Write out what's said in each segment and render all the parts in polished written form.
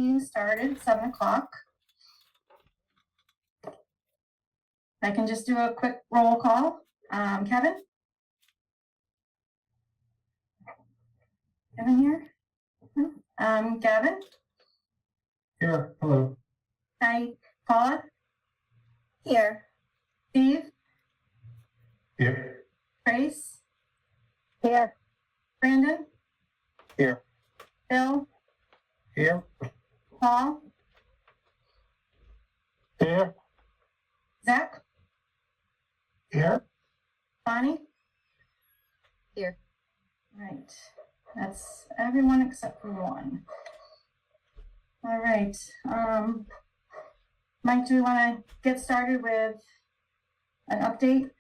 meeting started at 7 o'clock. I can just do a quick roll call. Kevin? Kevin here? Gavin? Here, hello. Hi, Paula? Here. Steve? Here. Grace? Here. Brandon? Here. Bill? Here. Paul? Here. Zach? Here. Bonnie? Here. Right, that's everyone except for one. All right, Mike, do we want to get started with an update,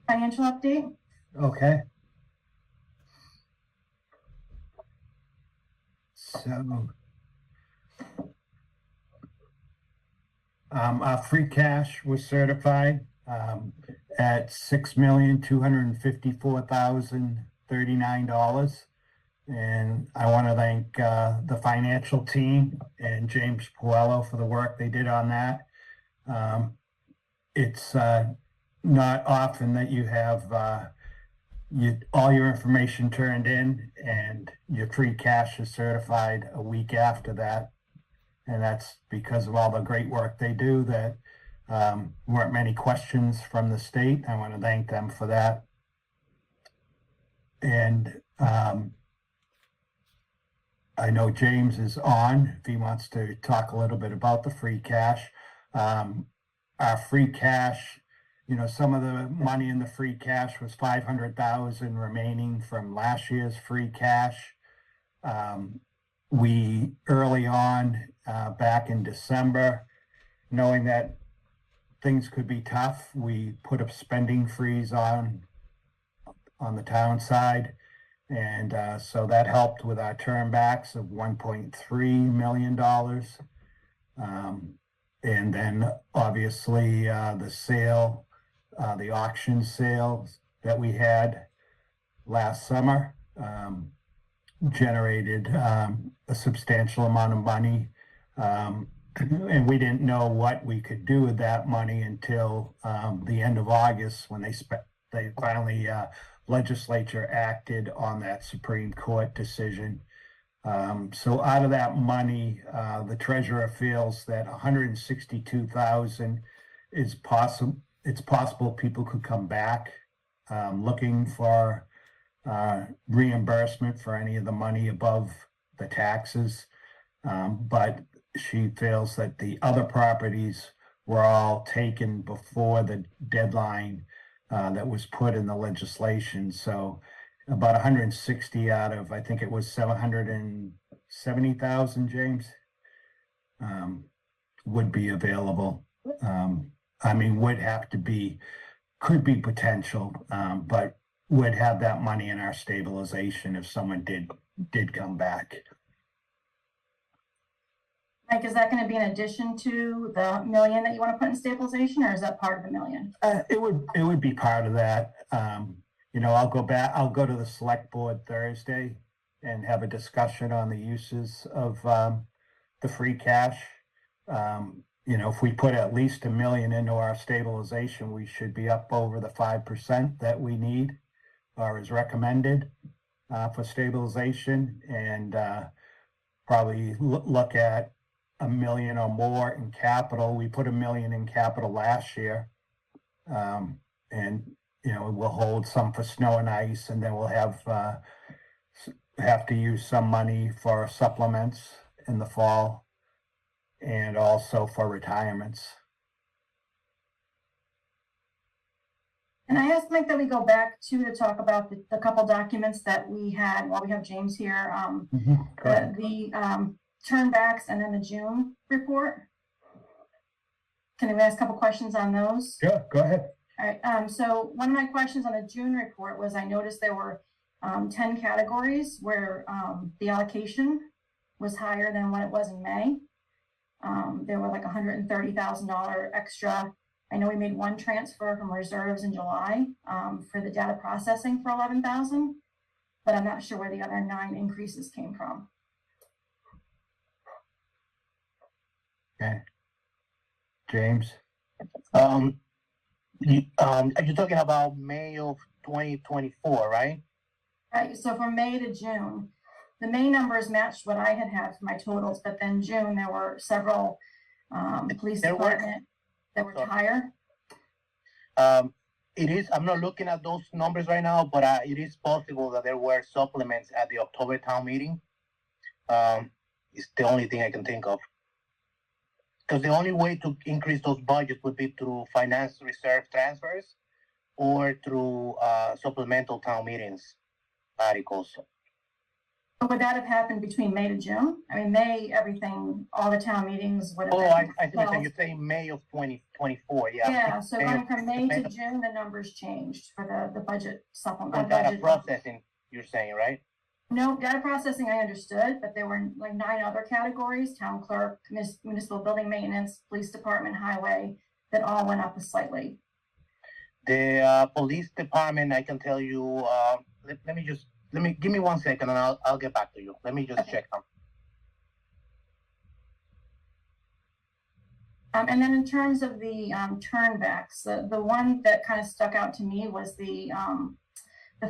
financial update? Okay. So, our free cash was certified at $6,254,039. And I want to thank the financial team and James Puello for the work they did on that. It's not often that you have all your information turned in and your free cash is certified a week after that. And that's because of all the great work they do, that weren't many questions from the state. I want to thank them for that. And I know James is on, if he wants to talk a little bit about the free cash. Our free cash, some of the money in the free cash was $500,000 remaining from last year's free cash. We early on, back in December, knowing that things could be tough, we put a spending freeze on the town side. And so that helped with our turnbacks of $1.3 million. And then obviously the sale, the auction sales that we had last summer generated a substantial amount of money. And we didn't know what we could do with that money until the end of August, when they finally legislature acted on that Supreme Court decision. So out of that money, the treasurer feels that $162,000 is possible. It's possible people could come back looking for reimbursement for any of the money above the taxes. But she feels that the other properties were all taken before the deadline that was put in the legislation. So about 160 out of, I think it was 770,000, James, would be available. Could be potential, but would have that money in our stabilization if someone did come back. Mike, is that going to be in addition to the $1 million that you want to put in stabilization, or is that part of the $1 million? It would be part of that. I'll go to the select board Thursday and have a discussion on the uses of the free cash. If we put at least $1 million into our stabilization, we should be up over the 5% that we need or is recommended for stabilization, and probably look at $1 million or more in capital. We put $1 million in capital last year, and we'll hold some for snow and ice, and then we'll have to use some money for supplements in the fall, and also for retirements. And I asked Mike that we go back to talk about the couple documents that we had while we have James here. The turnbacks and then the June report. Can we ask a couple questions on those? Sure, go ahead. All right. So one of my questions on the June report was, I noticed there were 10 categories where the allocation was higher than what it was in May. There were like $130,000 extra. I know we made one transfer from reserves in July for the data processing for $11,000, but I'm not sure where the other 9 increases came from. Okay. James? Are you talking about May of 2024, right? Right, so from May to June, the May numbers matched what I had for my totals, but then June, there were several, police There were- department that were Sorry. higher. It is, I'm not looking at those numbers right now, but it is possible that there were supplements at the October town meeting. It's the only thing I can think of. Because the only way to increase those budgets would be through finance reserve transfers or through supplemental town meetings articles. But would that have happened between May to June? I mean, May, everything, all the town meetings would have Oh, been. I see what you're saying. well, You're saying May of 2024, yeah. Yeah, so May going of- from May to June, the numbers changed for the budget For supplement. data budget. processing, you're saying, right? No, data processing, I understood, but there were like 9 other categories: town clerk, municipal building maintenance, police department, highway, that all went up slightly. The police department, I can tell you, give me 1 second and I'll get back to you. Let me just Okay. check them. And then in terms of the turnbacks, the one that kind of stuck out to me was the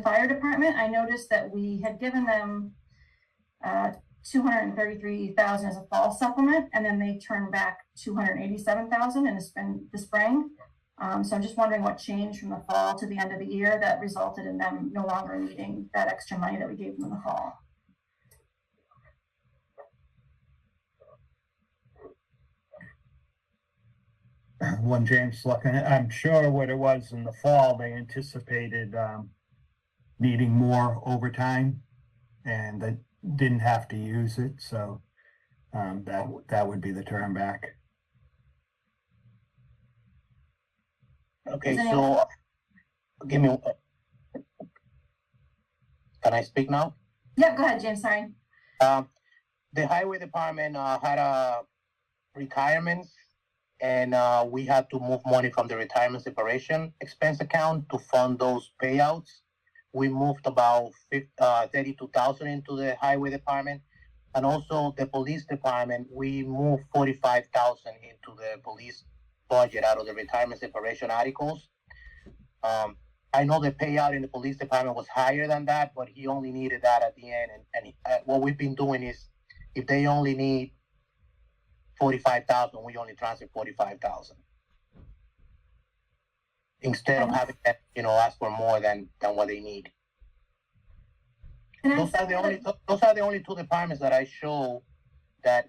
fire department. I noticed that we had given them $233,000 as a fall supplement, and then they turned back $287,000 in the spring. So I'm just wondering what changed from the fall to the end of the year that resulted in them no longer needing that extra money that we gave them in the fall. When James looking, I'm sure what it was in the fall, they anticipated needing more overtime, and they didn't have to use it, so that would be the turn back. Okay, Is so give me. Can I speak now? Yeah, go ahead, James. Sorry. The highway department had retirements, and we had to move money from the retirement separation expense account to fund those payouts. We moved about 32,000 into the highway department, and also the police department. We moved 45,000 into the police budget out of the retirement separation articles. I know the payout in the police department was higher than that, but he only needed that at the end. And what we've been doing is, if they only need 45,000, we only transfer 45,000 instead of having them, ask for more than what they need. And I Those are the only two departments that I show that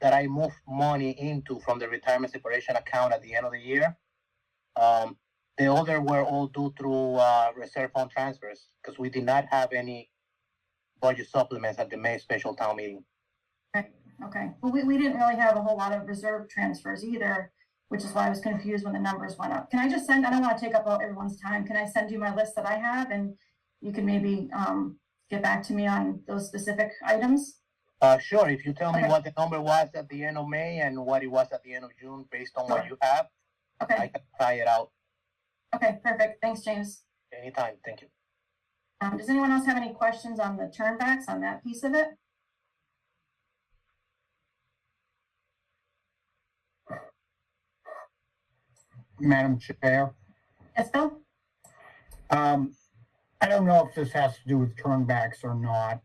I move money into from the retirement separation account at the end of the year. The other were all due through reserve fund transfers because we did not have any budget supplements at the May special town meeting. Right. Okay. Well, we didn't really have a whole lot of reserve transfers either, which is why I was confused when the numbers went up. Can I just send? I don't want to take up all everyone's time. Can I send you my list that I have, and you can maybe get back to me on those specific items? Sure. If you tell me Okay. what the number was at the end of May and what it was at the end of June, based on what Sure. you have, I Okay. can try it out Okay. Perfect. Thanks, James. anytime. Thank you. Does anyone else have any questions on the turnbacks on that piece of it? Madam Chair, Yes, Bill? I don't know if this has to do with turnbacks or not.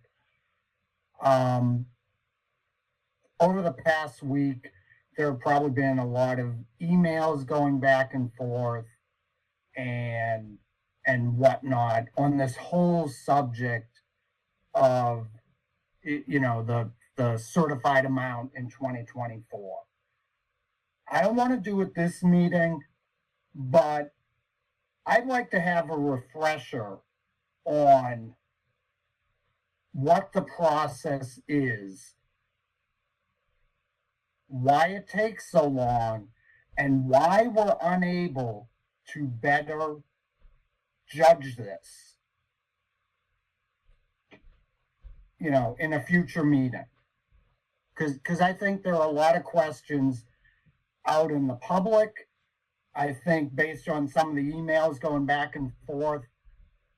Over the past week, there have probably been a lot of emails going back and forth and whatnot on this whole subject of, the certified amount in 2024. I don't want to do it this meeting, but I'd like to have a refresher on what the process is, why it takes so long, and why we're unable to better judge this, in a future meeting. Because I think there are a lot of questions out in the public. I think based on some of the emails going back and forth,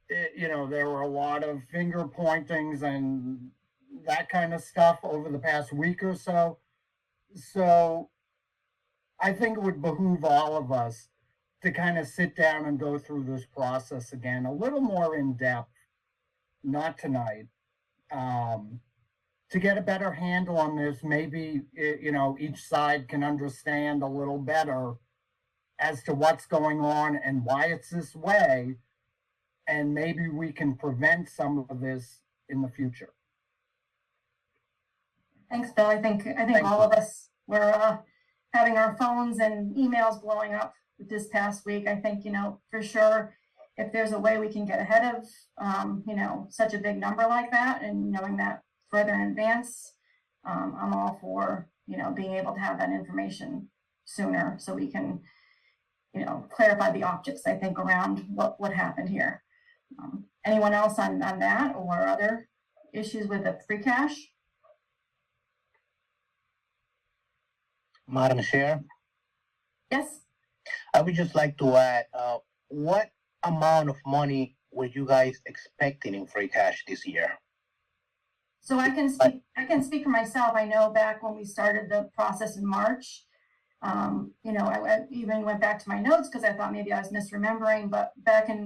there were a lot of finger pointings and that kind of stuff over the past week or so. So I think it would behoove all of us to kind of sit down and go through this process again, a little more in depth, not tonight, to get a better handle on this. Maybe, you know, each side can understand a little better as to what's going on and why it's this way. And maybe we can prevent some of this in the future. Thanks, Bill. I think Thank all you. of us were having our phones and emails blowing up this past week. I think, you know, for sure, if there's a way we can get ahead of, you know, such a big number like that and knowing that further in advance, I'm all for, you know, being able to have that information sooner so we can, you know, clarify the optics, I think, around what happened here. Anyone else on that or other issues with the free cash? Madam Chair, Yes? I would just like to add, what amount of money were you guys expecting in free cash this year? So I can speak for myself. I know back when we started the process in March, you know, I even went back to my notes because I thought maybe I was misremembering, but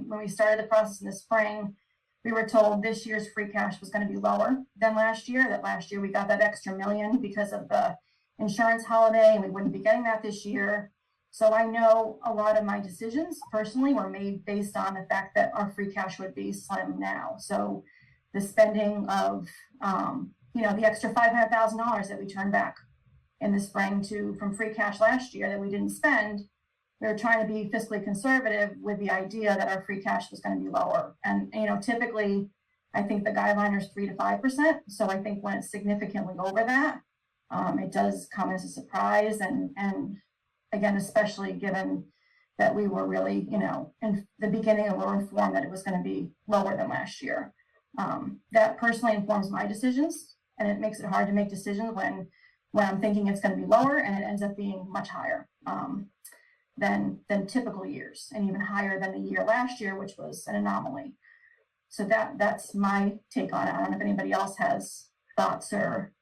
when we started the process in the spring, we were told this year's free cash was going to be lower than last year, that last year we got that extra $1 million because of the insurance holiday, and we wouldn't be getting that this year. So I know a lot of my decisions personally were made based on the fact that our free cash would be slim now. So the spending of, you know, the extra $500,000 that we turned back in the spring from free cash last year that we didn't spend, we were trying to be fiscally conservative with the idea that our free cash was going to be lower. And, you know, typically, I think the guideline is 3 to 5%. So I think when it's significantly over that, it does come as a surprise. And again, especially given that we were really, you know, in the beginning we were informed that it was going to be lower than last year. That personally informs my decisions, and it makes it hard to make decisions when I'm thinking it's going to be lower and it ends up being much higher than typical years, and even higher than the year last year, which was an anomaly. So that's my take on it. I don't know if anybody else has thoughts or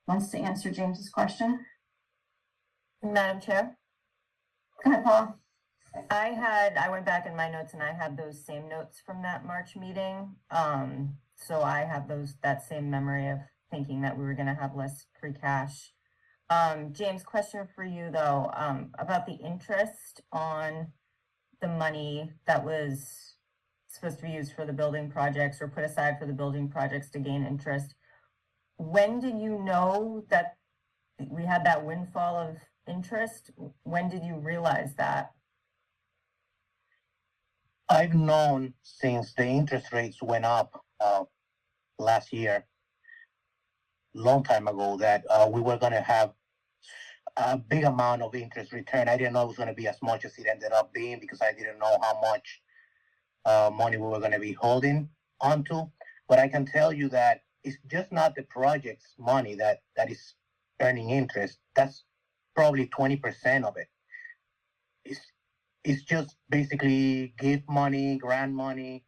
wants to answer James's question. Madam Chair, Go ahead, Paul. I went back in my notes and I had those same notes from that March meeting. So I have that same memory of thinking that we were gonna have less free cash. James, question for you though, about the interest on the money that was supposed to be used for the building projects or put aside for the building projects to gain interest. When did you know that we had that windfall of interest? When did you realize that? I've known since the interest rates went up last year, long time ago, that we were going to have a big amount of interest return. I didn't know it was going to be as much as it ended up being because I didn't know how much money we were going to be holding onto. But I can tell you that it's just not the project's money that is earning interest. That's probably 20% of it. It's just basically gift money, grant money,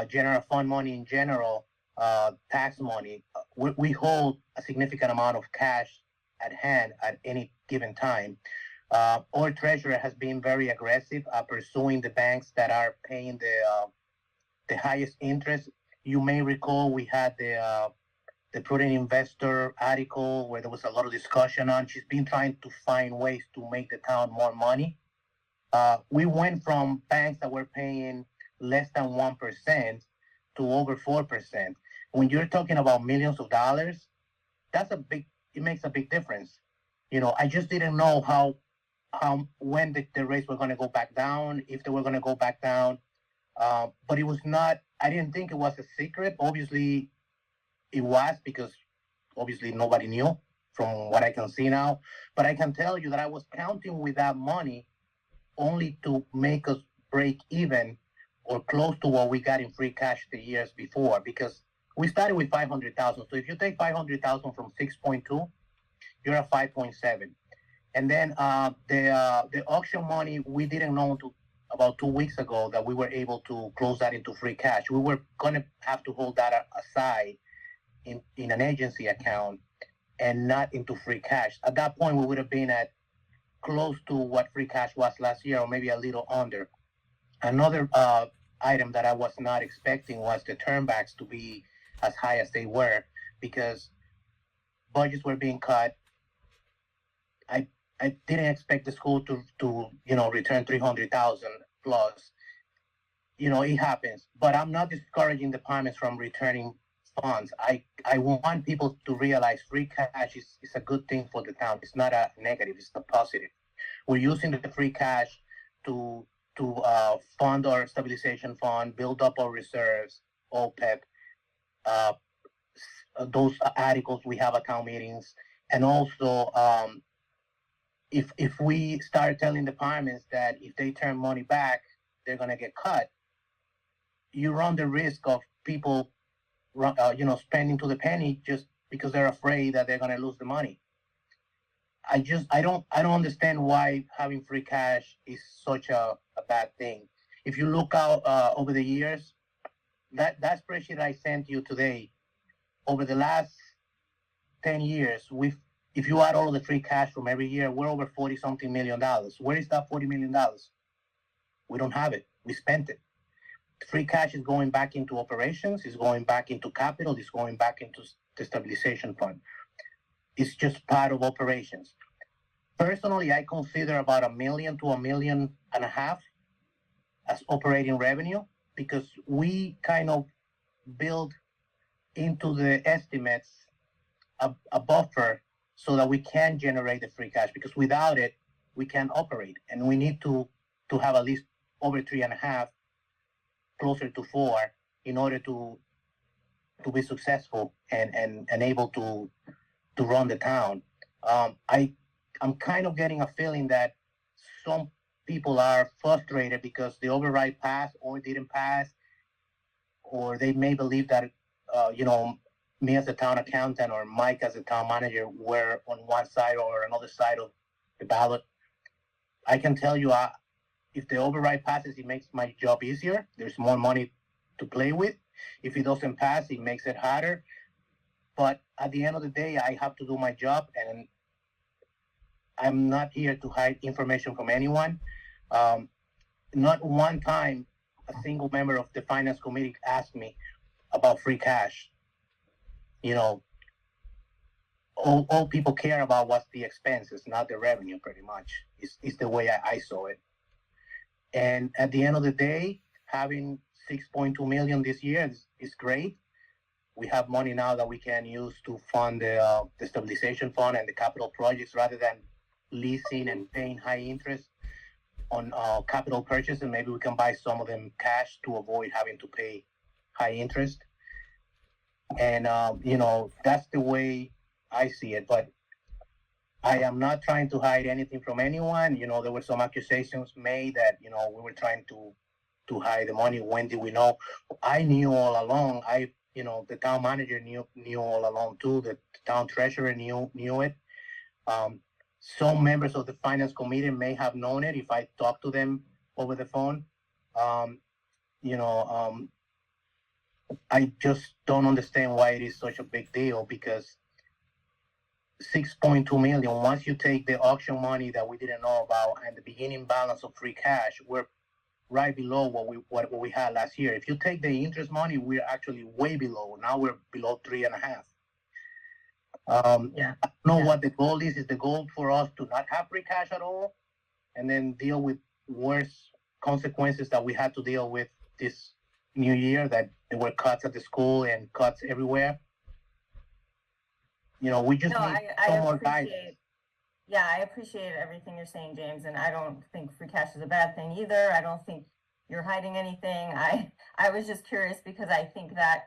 general fund money in general, tax money. We hold a significant amount of cash at hand at any given time. Our treasurer has been very aggressive pursuing the banks that are paying the highest interest. You may recall we had the prudent investor article where there was a lot of discussion on. She's been trying to find ways to make the town more money. We went from banks that were paying less than 1% to over 4%. When you're talking about millions of dollars, it makes a big difference. You know, I just didn't know when the rates were going to go back down, if they were going to go back down. But it was not, I didn't think it was a secret. Obviously, it was, because obviously nobody knew from what I can see now. But I can tell you that I was counting with that money only to make us break even or close to what we got in free cash the years before, because we started with 500,000. So if you take 500,000 from 6.2, you're at 5.7. And then the auction money, we didn't know until about 2 weeks ago that we were able to close that into free cash. We were going to have to hold that aside in an agency account and not into free cash. At that point, we would have been at close to what free cash was last year, or maybe a little under. Another item that I was not expecting was the turnbacks to be as high as they were, because budgets were being cut. I didn't expect the school to return 300,000 plus. It happens, but I'm not discouraging departments from returning funds. I want people to realize free cash is a good thing for the town. It's not a negative, it's a positive. We're using the free cash to fund our stabilization fund, build up our reserves, OPEB, those articles we have at town meetings, and also if we start telling departments that if they turn money back, they're gonna get cut, you run the risk of people, spending to the penny just because they're afraid that they're gonna lose the money. I don't understand why having free cash is such a bad thing. If you look out over the years, that spreadsheet I sent you today, over the last 10 years, if you add all of the free cash from every year, we're over $40-something million. Where is that $40 million? We don't have it. We spent it. Free cash is going back into operations, is going back into capital, is going back into the stabilization fund. It's just part of operations. Personally, I consider about $1 million to $1.5 million as operating revenue, because we kind of build into the estimates a buffer so that we can generate the free cash, because without it, we can't operate. And we need to have at least over 3.5, closer to 4, in order to be successful and able to run the town. I'm kind of getting a feeling that some people are frustrated because the override passed or didn't pass, or they may believe that, me as a town accountant or Mike as a town manager were on one side or another side of the ballot. I can tell you, if the override passes, it makes my job easier. There's more money to play with. If it doesn't pass, it makes it harder. But at the end of the day, I have to do my job, and I'm not here to hide information from anyone. Not one time a single member of the finance committee asked me about free cash. All people care about was the expenses, not the revenue, pretty much. It's the way I saw it. And at the end of the day, having 6.2 million this year is great. We have money now that we can use to fund the stabilization fund and the capital projects, rather than leasing and paying high interest on capital purchases. And maybe we can buy some of them cash to avoid having to pay high interest. And, that's the way I see it. But I am not trying to hide anything from anyone. There were some accusations made that, we were trying to hide the money. When did we know? I knew all along. The town manager knew all along too. The town treasurer knew it. Some members of the finance committee may have known it if I talked to them over the phone. I just don't understand why it is such a big deal, because 6.2 million, once you take the auction money that we didn't know about and the beginning balance of free cash, we're right below what we had last year. If you take the interest money, we're actually way below. Now we're below 3.5. I don't know what the goal is. Is the goal for us to not have free cash at all and then deal with worse consequences that we had to deal with this new year, that there were cuts at the school and cuts everywhere? We just need some more guidance. Yeah, I appreciate everything you're saying, James, and I don't think free cash is a bad thing either. I don't think you're hiding anything. I was just curious because I think that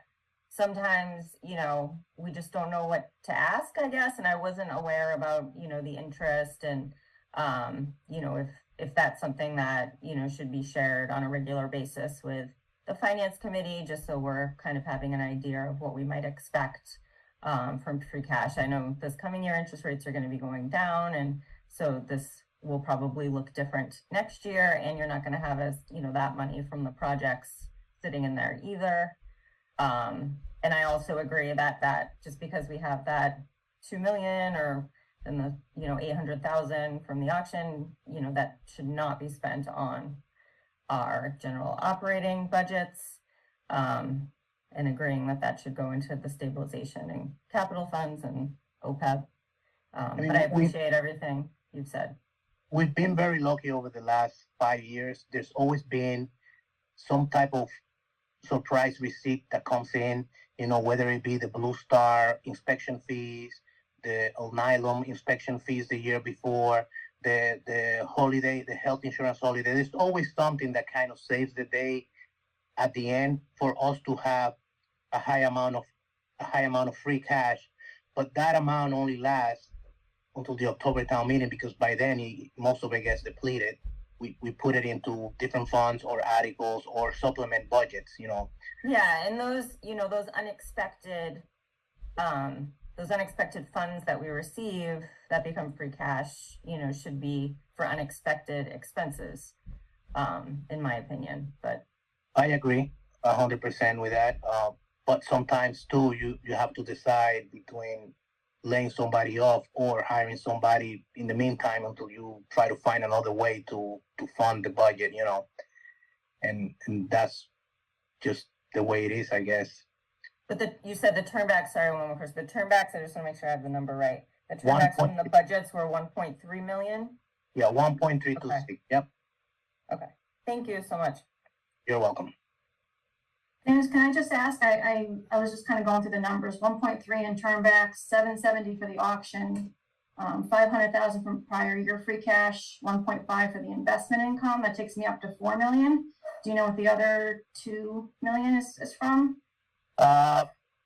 sometimes, we just don't know what to ask, I guess, and I wasn't aware about, the interest and, if that's something that, should be shared on a regular basis with the finance committee, just so we're kind of having an idea of what we might expect from free cash. I know this coming year interest rates are going to be going down, and so this will probably look different next year, and you're not going to have that money from the projects sitting in there either. And I also agree that just because we have that 2 million or and the, 800,000 from the auction, that should not be spent on our general operating budgets. And agreeing that should go into the stabilization and capital funds and OPEB. mean, But I we- appreciate everything you've said. We've been very lucky over the last 5 years. There's always been some type of surprise receipt that comes in, whether it be the Blue Star inspection fees, the Nylon inspection fees the year before, the holiday, the health insurance holiday. There's always something that kind of saves the day at the end for us to have a high amount of free cash. But that amount only lasts until the October town meeting, because by then most of it gets depleted. We put it into different funds or articles or supplement budgets, Yeah, and those, those unexpected funds that we receive that become free cash, should be for unexpected expenses, in my opinion. But I agree 100% with that. But sometimes too, you have to decide between laying somebody off or hiring somebody in the meantime until you try to find another way to fund the budget, and that's just the way it is, I guess. But you said the turnbacks, sorry, one more question. The turnbacks, I just want to make sure I have the number right. The One turnbacks point- from the budgets were 1.3 million. Yeah, 1.326. Yep, Okay, thank you so much. you're welcome. James, can I just ask, I was just kind of going through the numbers, 1.3 in turnbacks, 770 for the auction, 500,000 from prior year free cash, 1.5 for the investment income, that takes me up to 4 million. Do you know what the other 2 million is from?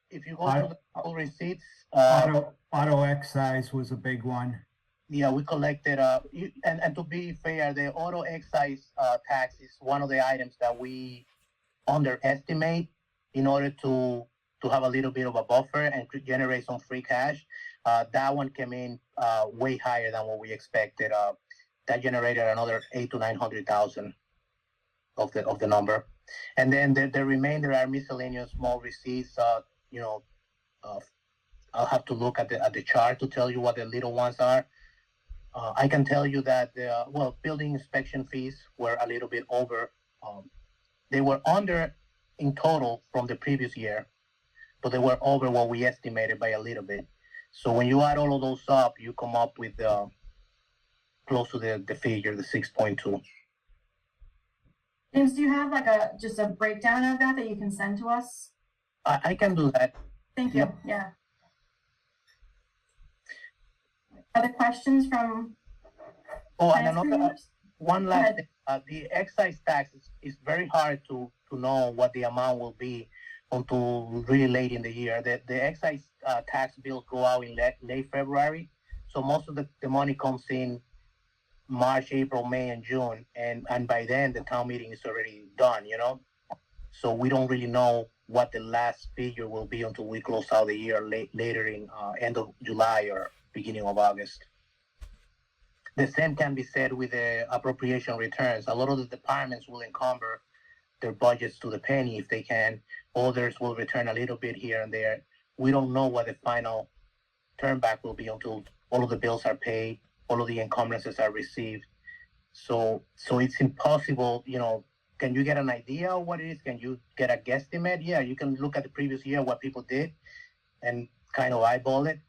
If you go to the full receipts, Auto excise was a big one. yeah, we collected, and to be fair, the auto excise tax is one of the items that we underestimate in order to have a little bit of a buffer and generate some free cash. That one came in way higher than what we expected. That generated another 800,000 to 900,000 of the number, and then the remainder are miscellaneous small receipts. I'll have to look at the chart to tell you what the little ones are. I can tell you that building inspection fees were a little bit over. They were under in total from the previous year, but they were over what we estimated by a little bit. So when you add all of those up, you come up with close to the figure, the 6.2. James, do you have like just a breakdown of that you can send to us? I can do that. Thank you, Yep. yeah. Other questions from Oh, and finance another members? one Go last ahead. thing. The excise tax is very hard to know what the amount will be until really late in the year. The excise tax bills go out in late February, so most of the money comes in March, April, May, and June, and by then the town meeting is already done, So we don't really know what the last figure will be until we close out the year later in end of July or beginning of August. The same can be said with the appropriation returns. A lot of the departments will encumber their budgets to the penny if they can. Others will return a little bit here and there. We don't know what the final turnback will be until all of the bills are paid, all of the encumbrances are received. So it's impossible, can you get an idea of what it is? Can you get a guesstimate? Yeah, you can look at the previous year, what people did, and kind of eyeball it,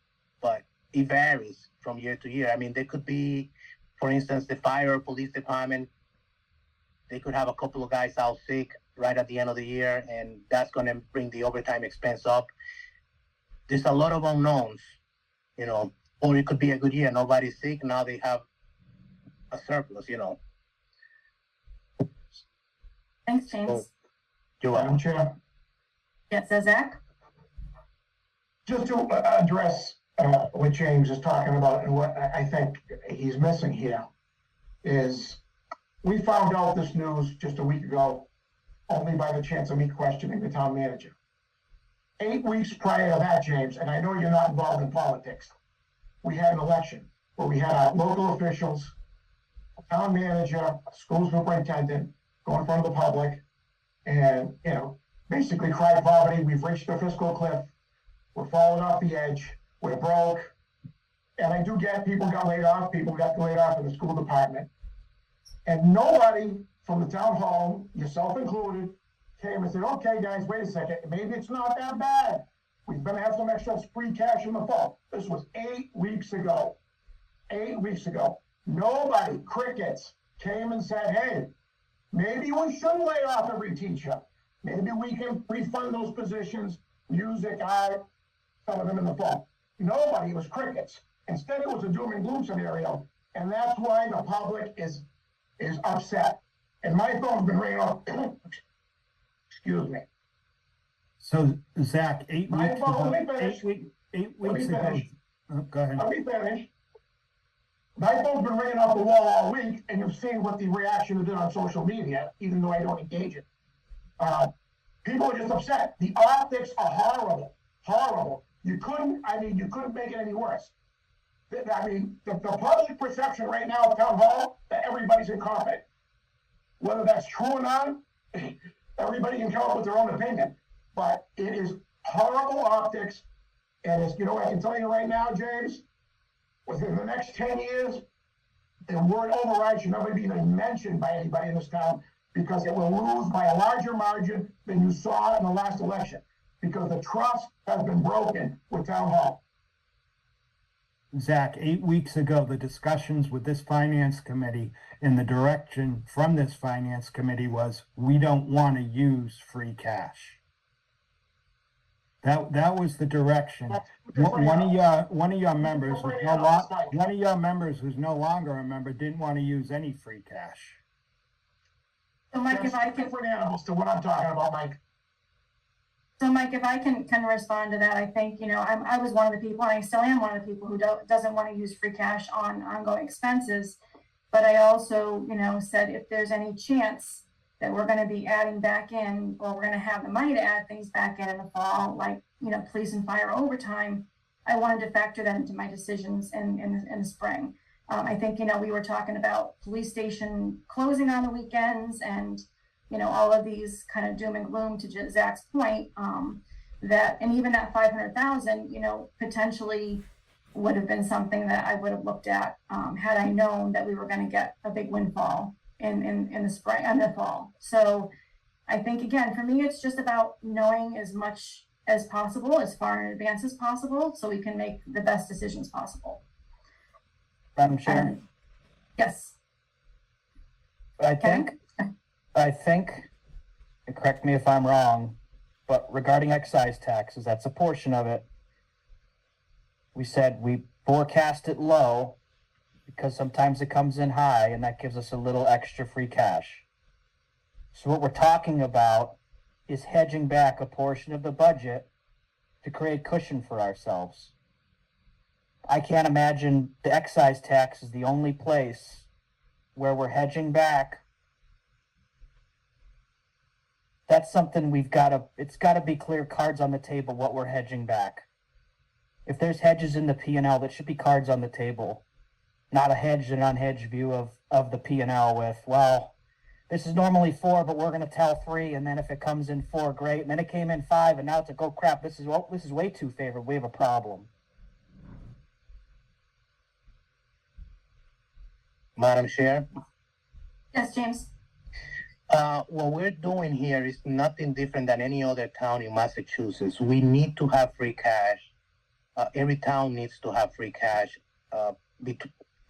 but it varies from year to year. I mean, there could be, for instance, the fire or police department, they could have a couple of guys out sick right at the end of the year, and that's going to bring the overtime expense up. There's a lot of unknowns, or it could be a good year. Nobody's sick. Now they have a surplus, Thanks, James. Oh. You're welcome. Madam Chair, Yes, Zach? just to address what James is talking about and what I think he's missing here is we found out this news just a week ago only by the chance of me questioning the town manager. 8 weeks prior to that, James, and I know you're not involved in politics, we had an election where we had our local officials, a town manager, a school superintendent, go in front of the public and, basically cry poverty. We've reached the fiscal cliff. We're falling off the edge. We're broke. and I do get people got laid off in the school department. And nobody from the town hall, yourself included, came and said, okay, guys, wait a second, maybe it's not that bad. We're gonna have some extra free cash in the fall. This was 8 weeks ago. 8 weeks ago. Nobody, crickets, came and said, hey, maybe we shouldn't lay off every teacher. Maybe we can refund those positions, music, art, some of them in the fall. Nobody, it was crickets. Instead, it was a doom and gloom scenario. And that's why the public is upset. And my phone's been ringing off. Excuse me. So Zach, 8 My weeks phone, ago, let me finish. 8 Let me weeks ago. finish. Go ahead. Let me finish. My phone's been ringing off the wall all week, and you've seen what the reaction is on social media, even though I don't engage it. People are just upset. The optics are horrible, horrible. You couldn't make it any worse. The public perception right now at town hall that everybody's incompetent. Whether that's true or not, everybody can come up with their own opinion. But it is horrible optics, and I can tell you right now, James, within the next 10 years, the word override should never be even mentioned by anybody in this town, because it will lose by a larger margin than you saw in the last election, because the trust has been broken with town hall. Zach, 8 weeks ago, the discussions with this finance committee and the direction from this finance committee was, we don't want to use free cash. That was the direction. One of your members who's no longer a member didn't want to use any free cash. So Mike, if I That's can, different animals to what I'm talking about, Mike. so Mike, if I can respond to that, I think, I was one of the people, and I still am one of the people who doesn't want to use free cash on ongoing expenses. But I also, said if there's any chance that we're going to be adding back in, or we're going to have the money to add things back in the fall, like, police and fire overtime, I wanted to factor that into my decisions in the spring. I think, we were talking about police station closing on the weekends and, all of these kind of doom and gloom to Zach's point, and even that 500,000, potentially would have been something that I would have looked at, had I known that we were going to get a big windfall in the spring and the fall. So I think, again, for me, it's just about knowing as much as possible, as far in advance as possible, so we can make the best decisions possible. Madam Chair, Yes. I think, and correct me if I'm wrong, but regarding excise taxes, that's a portion of it. We said we forecast it low because sometimes it comes in high, and that gives us a little extra free cash. So what we're talking about is hedging back a portion of the budget to create cushion for ourselves. I can't imagine the excise tax is the only place where we're hedging back. That's something it's gotta be clear cards on the table what we're hedging back. If there's hedges in the P&L, that should be cards on the table, not a hedged and unhedged view of the P&L with, well, this is normally 4, but we're going to tell 3, and then if it comes in 4, great, and then it came in 5, and now it's like, oh crap, this is way too favorable. We have a problem. Madam Chair, Yes, James. what we're doing here is nothing different than any other town in Massachusetts. We need to have free cash. Every town needs to have free cash,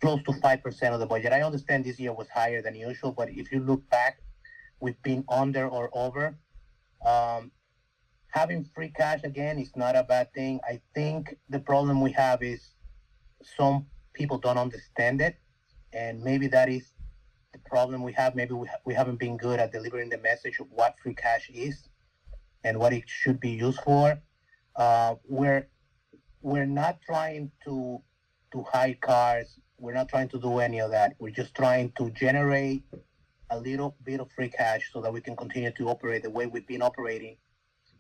close to 5% of the budget. I understand this year was higher than usual, but if you look back, we've been under or over. Having free cash again is not a bad thing. I think the problem we have is some people don't understand it, and maybe that is the problem we have. Maybe we haven't been good at delivering the message of what free cash is and what it should be used for. We're not trying to hide cars. We're not trying to do any of that. We're just trying to generate a little bit of free cash so that we can continue to operate the way we've been operating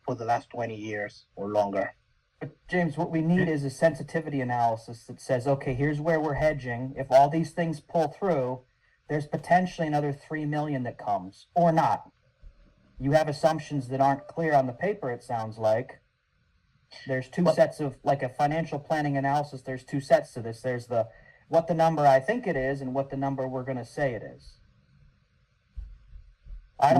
for the last 20 years or longer. But James, what we need is a sensitivity analysis that says, okay, here's where we're hedging. If all these things pull through, there's potentially another 3 million that comes, or not. You have assumptions that aren't clear on the paper, it sounds like. there's two Well- sets of, like a financial planning analysis, there's two sets to this. There's what the number I think it is and what the number we're gonna say it is. I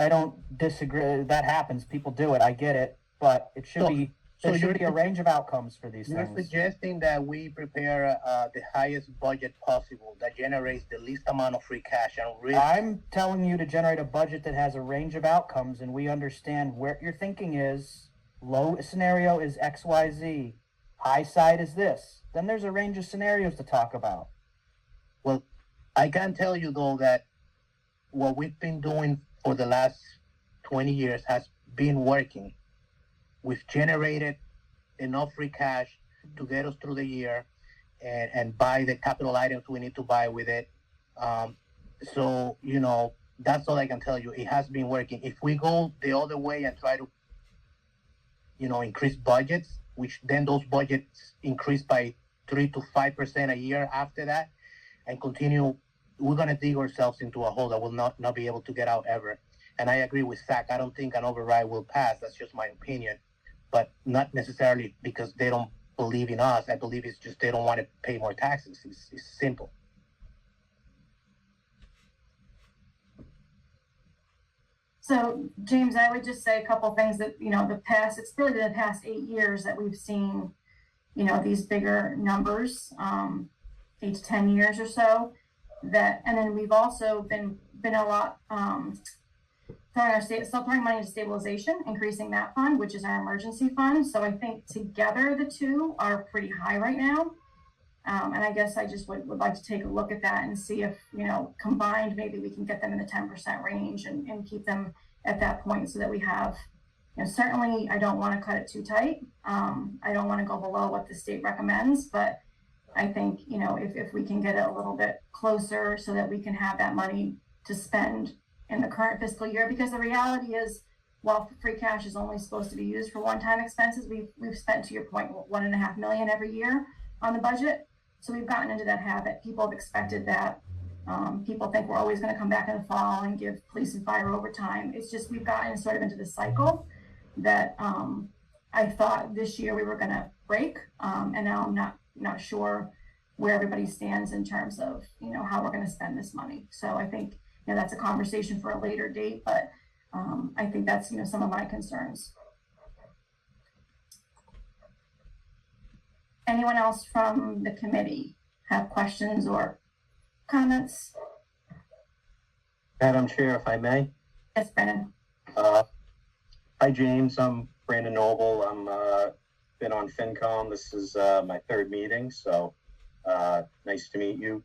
don't disagree, that happens, people do it, I get it, but it should So- be, so there should you're be a range of outcomes for these You're things. suggesting that we prepare the highest budget possible that generates the least amount of free cash and risk. I'm telling you to generate a budget that has a range of outcomes, and we understand where your thinking is. Low scenario is XYZ. High side is this. Then there's a range of scenarios to talk about. Well, I can tell you though that what we've been doing for the last 20 years has been working. We've generated enough free cash to get us through the year and buy the capital items we need to buy with it. So, you know, that's all I can tell you. It has been working. If we go the other way and try to, you know, increase budgets, which then those budgets increase by 3 to 5% a year after that, and continue, we're going to dig ourselves into a hole that will not be able to get out ever. And I agree with Zach. I don't think an override will pass. That's just my opinion. But not necessarily because they don't believe in us. I believe it's just they don't want to pay more taxes. It's simple. So, James, I would just say a couple things that, you know, it's really been the past 8 years that we've seen, you know, these bigger numbers, 8 to 10 years or so. And then we've also been a lot, throwing money into stabilization, increasing that fund, which is our emergency fund. So I think together the two are pretty high right now. And I guess I just would like to take a look at that and see if, you know, combined, maybe we can get them in the 10% range and keep them at that point so that we have, you know, certainly I don't want to cut it too tight. I don't want to go below what the state recommends, but I think, you know, if we can get it a little bit closer so that we can have that money to spend in the current fiscal year, because the reality is, while free cash is only supposed to be used for one-time expenses, we've spent, to your point, $1.5 million every year on the budget. So we've gotten into that habit. People have expected that. People think we're always going to come back in the fall and give police and fire overtime. It's just we've gotten sort of into the cycle that I thought this year we were going to break, and now I'm not sure where everybody stands in terms of, you know, how we're going to spend this money. So I think, you know, that's a conversation for a later date, but I think that's, you know, some of my concerns. Anyone else from the committee have questions or comments? Madam Chair, if I may. Yes, Brennan. Hi, James. I'm Brandon Noble. I'm been on FinCom. This is my third meeting, so nice to meet you.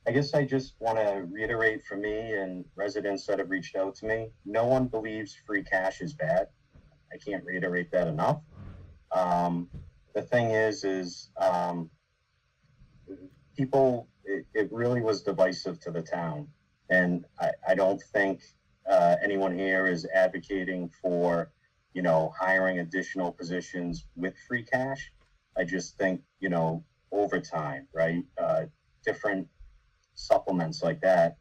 I guess I just want to reiterate for me and residents that have reached out to me, no one believes free cash is bad. I can't reiterate that enough. The thing is people, it really was divisive to the town. And I don't think anyone here is advocating for, you know, hiring additional positions with free cash. I just think, you know, over time, right? Different supplements like that,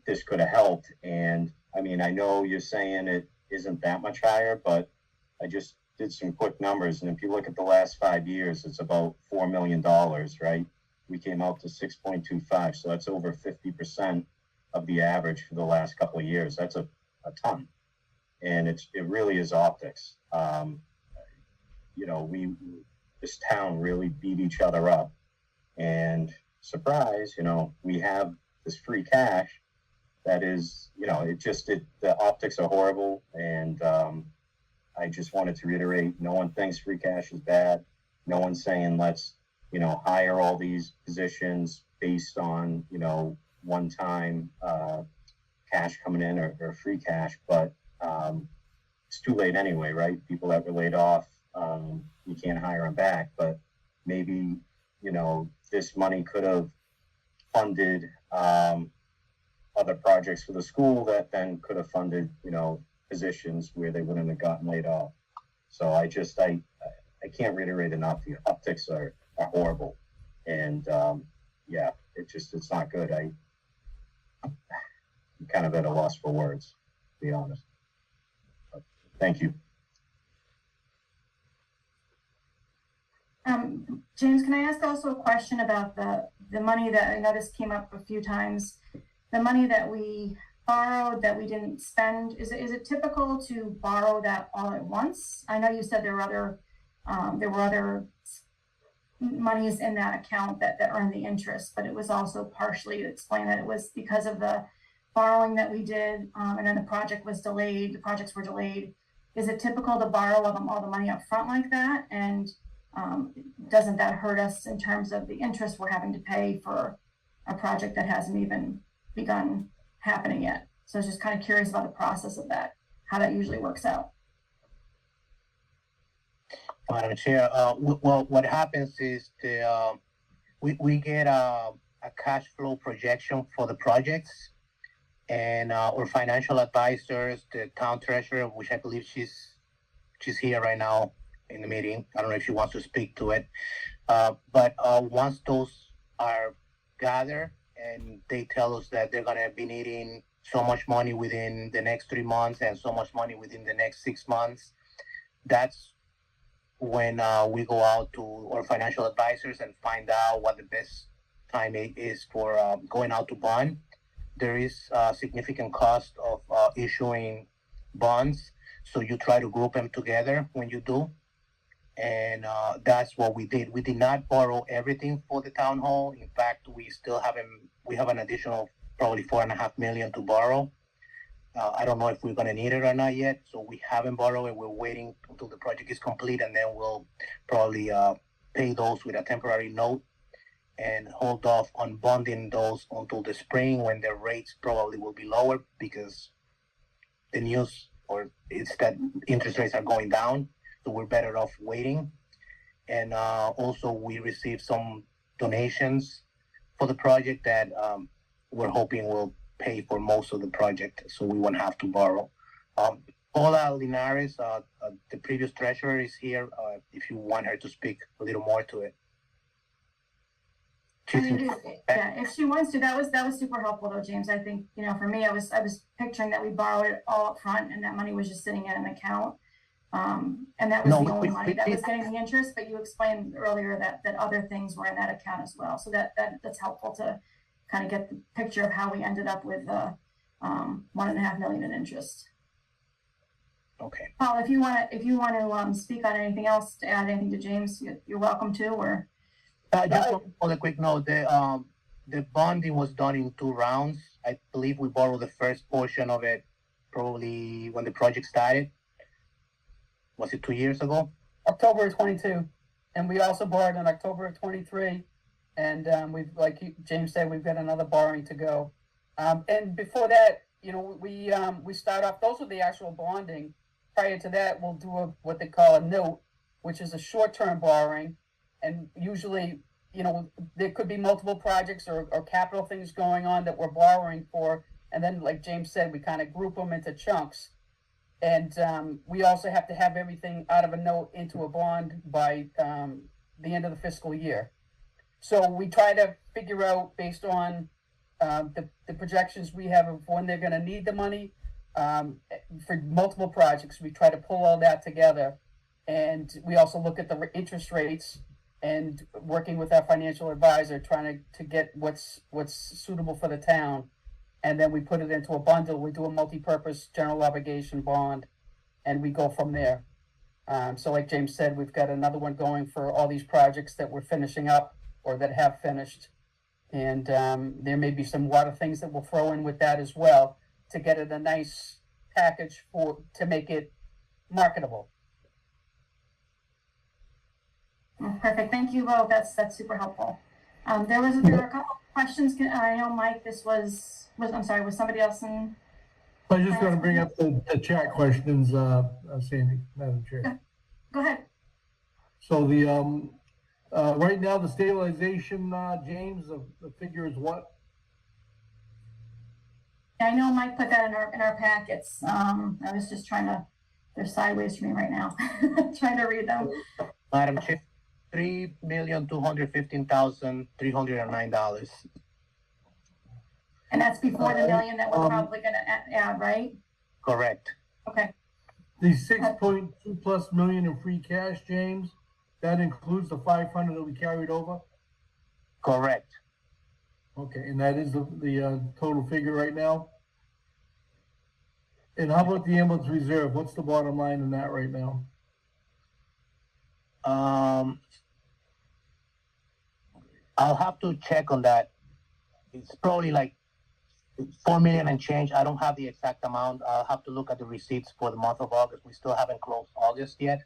this could have helped. And I mean, I know you're saying it isn't that much higher, but I just did some quick numbers. And if you look at the last 5 years, it's about $4 million, right? We came out to 6.25. So that's over 50% of the average for the last couple of years. That's a ton. And it really is optics. You know, this town really beat each other up, and surprise, you know, we have this free cash that is, you know, the optics are horrible. And I just wanted to reiterate, no one thinks free cash is bad. No one's saying let's, you know, hire all these positions based on, you know, one-time cash coming in or free cash. But it's too late anyway, right? People that were laid off, you can't hire them back. But maybe, you know, this money could have funded other projects for the school that then could have funded, you know, positions where they wouldn't have gotten laid off. So I can't reiterate enough. The optics are horrible. And yeah, it's not good. I'm kind of at a loss for words, to be honest. But thank you. James, can I ask also a question about the money that, I know this came up a few times, the money that we borrowed that we didn't spend, is it typical to borrow that all at once? I know you said there were other monies in that account that earned the interest, but it was also partially explained that it was because of the borrowing that we did, and then the projects were delayed. Is it typical to borrow all the money up front like that? And doesn't that hurt us in terms of the interest we're having to pay for a project that hasn't even begun happening yet? So I was just kind of curious about the process of that, how that usually works out. Madam Chair, well, what happens is we get a cash flow projection for the projects, and our financial advisors, the town treasurer, which I believe she's here right now in the meeting. I don't know if she wants to speak to it, but once those are gathered and they tell us that they're gonna be needing so much money within the next 3 months and so much money within the next 6 months, that's when we go out to our financial advisors and find out what the best time is for going out to bond. There is a significant cost of issuing bonds, so you try to group them together when you do. And that's what we did. We did not borrow everything for the town hall. In fact, we have an additional probably 4.5 million to borrow. I don't know if we're gonna need it or not yet, so we haven't borrowed it. We're waiting until the project is complete, and then we'll probably pay those with a temporary note and hold off on bonding those until the spring, when the rates probably will be lower, because the news it's that interest rates are going down, so we're better off waiting. And also we received some donations for the project that we're hoping will pay for most of the project, so we won't have to borrow. Paula Linares, the previous treasurer, is here, if you want her to speak a little more to it. I mean, yeah, if she wants to, that was super helpful though, James. I think, for me, I was picturing that we borrowed it all up front and that money was just sitting in an account. And that was the only money that was getting the interest, but you explained earlier that other things were in that account as well. So that's helpful to kind of get the picture of how we ended up with 1.5 million in interest. Okay. Paul, if you want to speak on anything else, to add anything to James, you're welcome to. Or just on a quick note, the bonding was done in 2 rounds. I believe we borrowed the first portion of it probably when the project started. Was it 2 years ago? October of 22, and we also borrowed in October of 23, and we've, like James said, we've got another borrowing to go. And before that, we start off. Those are the actual bonding. Prior to that, we'll do what they call a note, which is a short-term borrowing, and usually, there could be multiple projects or capital things going on that we're borrowing for, and then, like James said, we kind of group them into chunks. And we also have to have everything out of a note into a bond by the end of the fiscal year. So we try to figure out, based on the projections we have of when they're going to need the money for multiple projects, we try to pull all that together. And we also look at the interest rates and working with our financial advisor, trying to get what's suitable for the town. And then we put it into a bundle. We do a multi-purpose general obligation bond, and we go from there. So like James said, we've got another one going for all these projects that we're finishing up or that have finished. And there may be some water things that we'll throw in with that as well to get it a nice package to make it marketable. Perfect. Thank you both. That's super helpful. There were a couple of questions. I know, Mike, I'm sorry, was somebody else in? I was just going to bring up the chat questions, Sandy, Madam Chair. Go ahead. So the right now the stabilization, James, the figure is what? I know Mike put that in our packets. I was just they're sideways for me right now, trying to read them. Madam Chair, $3,215,309. And that's before the million that we're probably going to add, right? Correct. Okay. The 6.2+ million in free cash, James. that includes the 500 that we carried over? Correct. Okay, and that is the total figure right now? And how about the ambulance reserve? What's the bottom line in that right now? I'll have to check on that. It's probably like 4 million and change. I don't have the exact amount. I'll have to look at the receipts for the month of August. We still haven't closed August yet.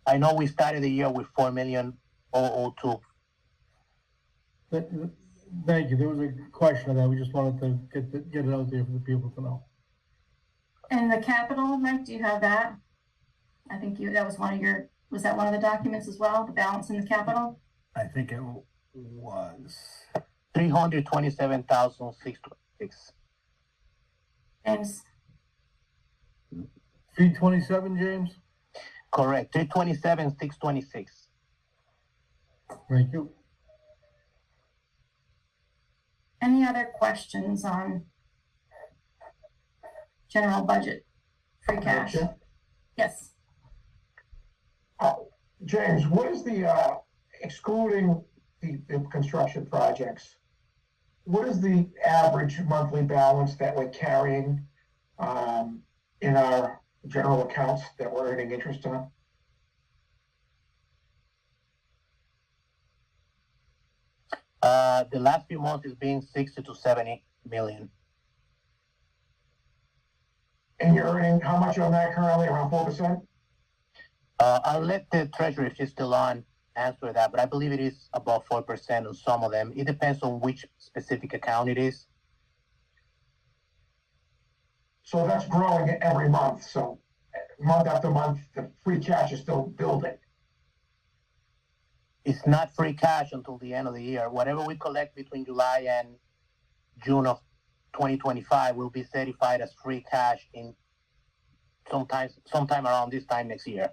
I know we started the year with 4,000,002. Thank you. There was a question on that. We just wanted to get it out there for the people to know. And the capital, Mike, do you have that? I think that was was that one of the documents as well, the balance in the capital? I think it was. 327,626. James? 327, James? Correct. 327,626. Thank you. Any other questions on general budget, free cash? Gotcha. Yes. James, what is the, excluding the construction projects, what is the average monthly balance that we're carrying in our general accounts that we're earning interest on? The last few months is being 60 to 70 million. And you're earning how much on that currently, around 4%? I'll let the treasurer, if she's still on, answer that, but I believe it is above 4% on some of them. It depends on which specific account it is. So that's growing every month. So month after month, the free cash is still building. It's not free cash until the end of the year. Whatever we collect between July and June of 2025 will be certified as free cash in sometime around this time next year.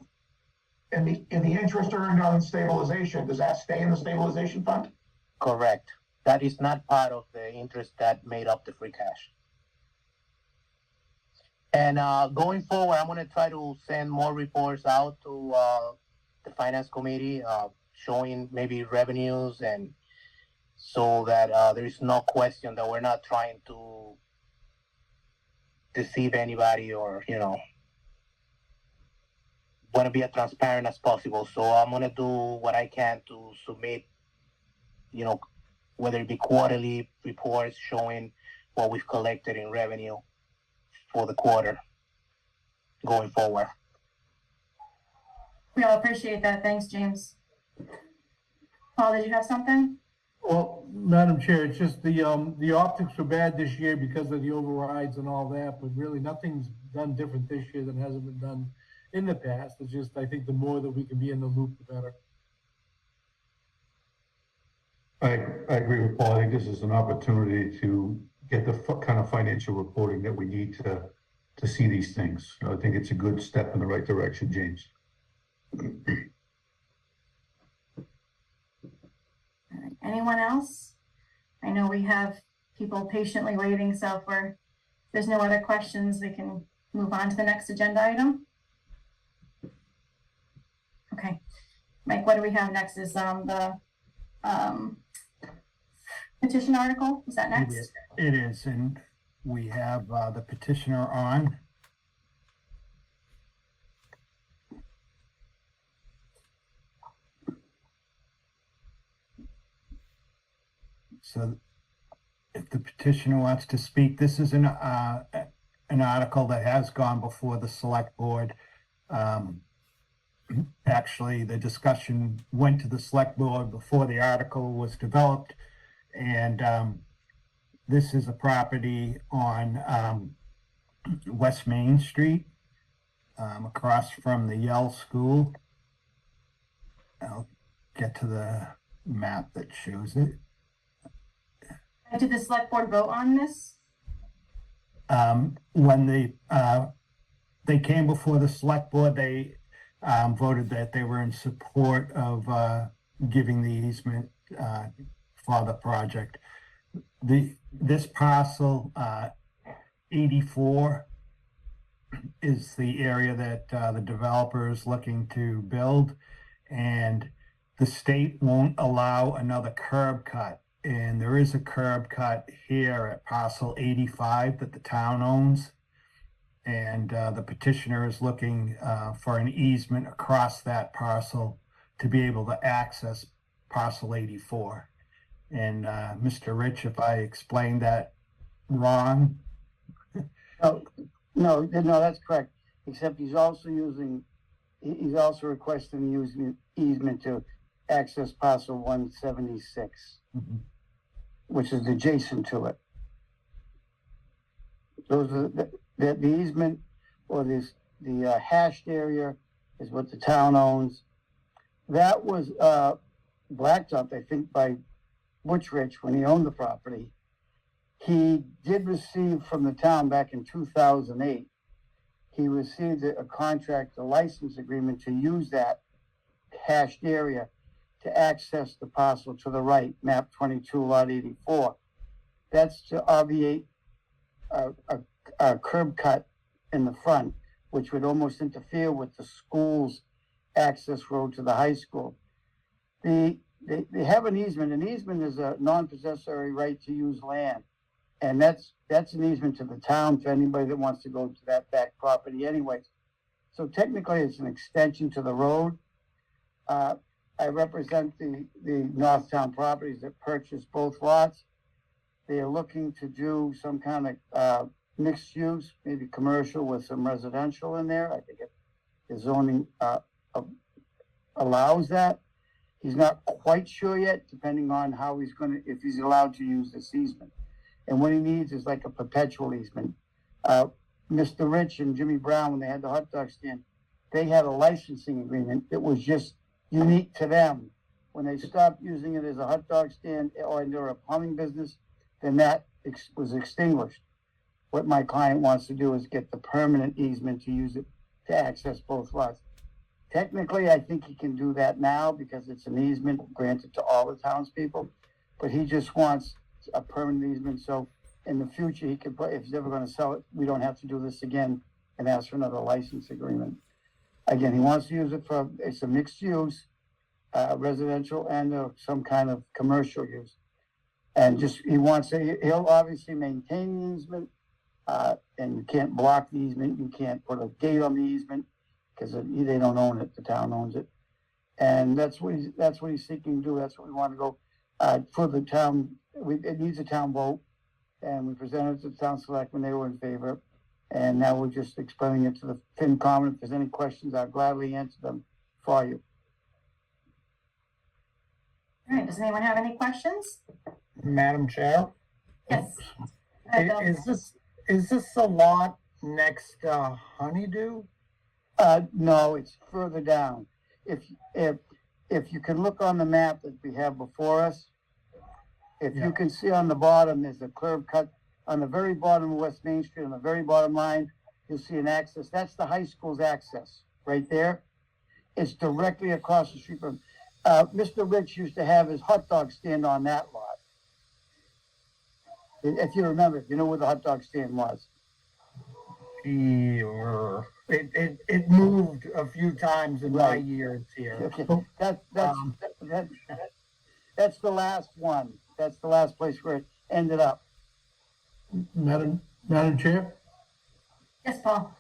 And the interest earned on stabilization, does that stay in the stabilization fund? Correct. That is not part of the interest that made up the free cash. And going forward, I'm going to try to send more reports out to the finance committee, showing maybe revenues, and so that there is no question that we're not trying to deceive anybody, or want to be as transparent as possible. So I'm going to do what I can to submit, whether it be quarterly reports showing what we've collected in revenue for the quarter going forward. We all appreciate that. Thanks, James. Paul, did you have something? Well, Madam Chair, it's just the optics were bad this year because of the overrides and all that, but really nothing's done different this year than hasn't been done in the past. It's just, I think the more that we can be in the loop, the better. I agree with Paul. I think this is an opportunity to get the kind of financial reporting that we need to see these things. I think it's a good step in the right direction, James. All right. Anyone else? I know we have people patiently waiting, so if there's no other questions, we can move on to the next agenda item. Okay. Mike, what do we have next? Is the petition article? Is that next? It is, and we have the petitioner on. So if the petitioner wants to speak, this is an article that has gone before the select board. Actually, the discussion went to the select board before the article was developed. And this is a property on West Main Street, across from the Yale School. I'll get to the map that shows it. Did the select board vote on this? When they came before the select board, they voted that they were in support of giving the easement for the project. This parcel 84 is the area that the developer is looking to build, and the state won't allow another curb cut. And there is a curb cut here at parcel 85 that the town owns. And the petitioner is looking for an easement across that parcel to be able to access parcel 84. And Mr. Rich, if I explained that wrong, No, that's correct, except he's also requesting using easement to access parcel 176, which is adjacent to it. Those are the easement or the hashed area is what the town owns. That was blacktop, I think, by Butch Rich when he owned the property. He did receive from the town back in 2008. He received a contract, a license agreement to use that hashed area to access the parcel to the right, map 22, lot 84. That's to obviate a curb cut in the front, which would almost interfere with the school's access road to the high school. They have an easement. An easement is a non-possessory right to use land. And that's an easement to the town for anybody that wants to go to that back property anyways. So technically it's an extension to the road. I represent the Northtown Properties that purchased both lots. They are looking to do some kind of mixed use, maybe commercial with some residential in there. I think the zoning allows that. He's not quite sure yet, depending on how if he's allowed to use this easement. And what he needs is like a perpetual easement. Mr. Rich and Jimmy Brown, when they had the hot dog stand, they had a licensing agreement that was just unique to them. When they stopped using it as a hot dog stand or they're a plumbing business, then that was extinguished. What my client wants to do is get the permanent easement to use it to access both lots. Technically, I think he can do that now because it's an easement granted to all the townspeople, but he just wants a permanent easement, so in the future he can put, if he's ever going to sell it, we don't have to do this again and ask for another license agreement. Again, he wants to use it for, it's a mixed use, residential and some kind of commercial use. And just, he'll obviously maintain the easement, and you can't block the easement, you can't put a gate on the easement, because they don't own it, the town owns it. And that's what he's seeking to do, that's what we want to go, for the town. It needs a town vote, and we presented it to the town selectmen, they were in favor. And now we're just explaining it to the FinCom. If there's any questions, I'll gladly answer them for you. All right, does anyone have any questions? Madam Chair? Yes. Go ahead, Bill. Is this a lot next to Honeydew? No, it's further down. If you can look on the map that we have before us, if you can see on the bottom, there's a curb cut on the very bottom of West Main Street, on the very bottom line, you'll see an access. That's the high school's access right there. It's directly across the street from, Mr. Rich used to have his hot dog stand on that lot. If you remember, you know where the hot dog stand was. It moved a few times in my years here. Okay. That's the last one. That's the last place where it ended up. Madam Chair? Yes, Paul.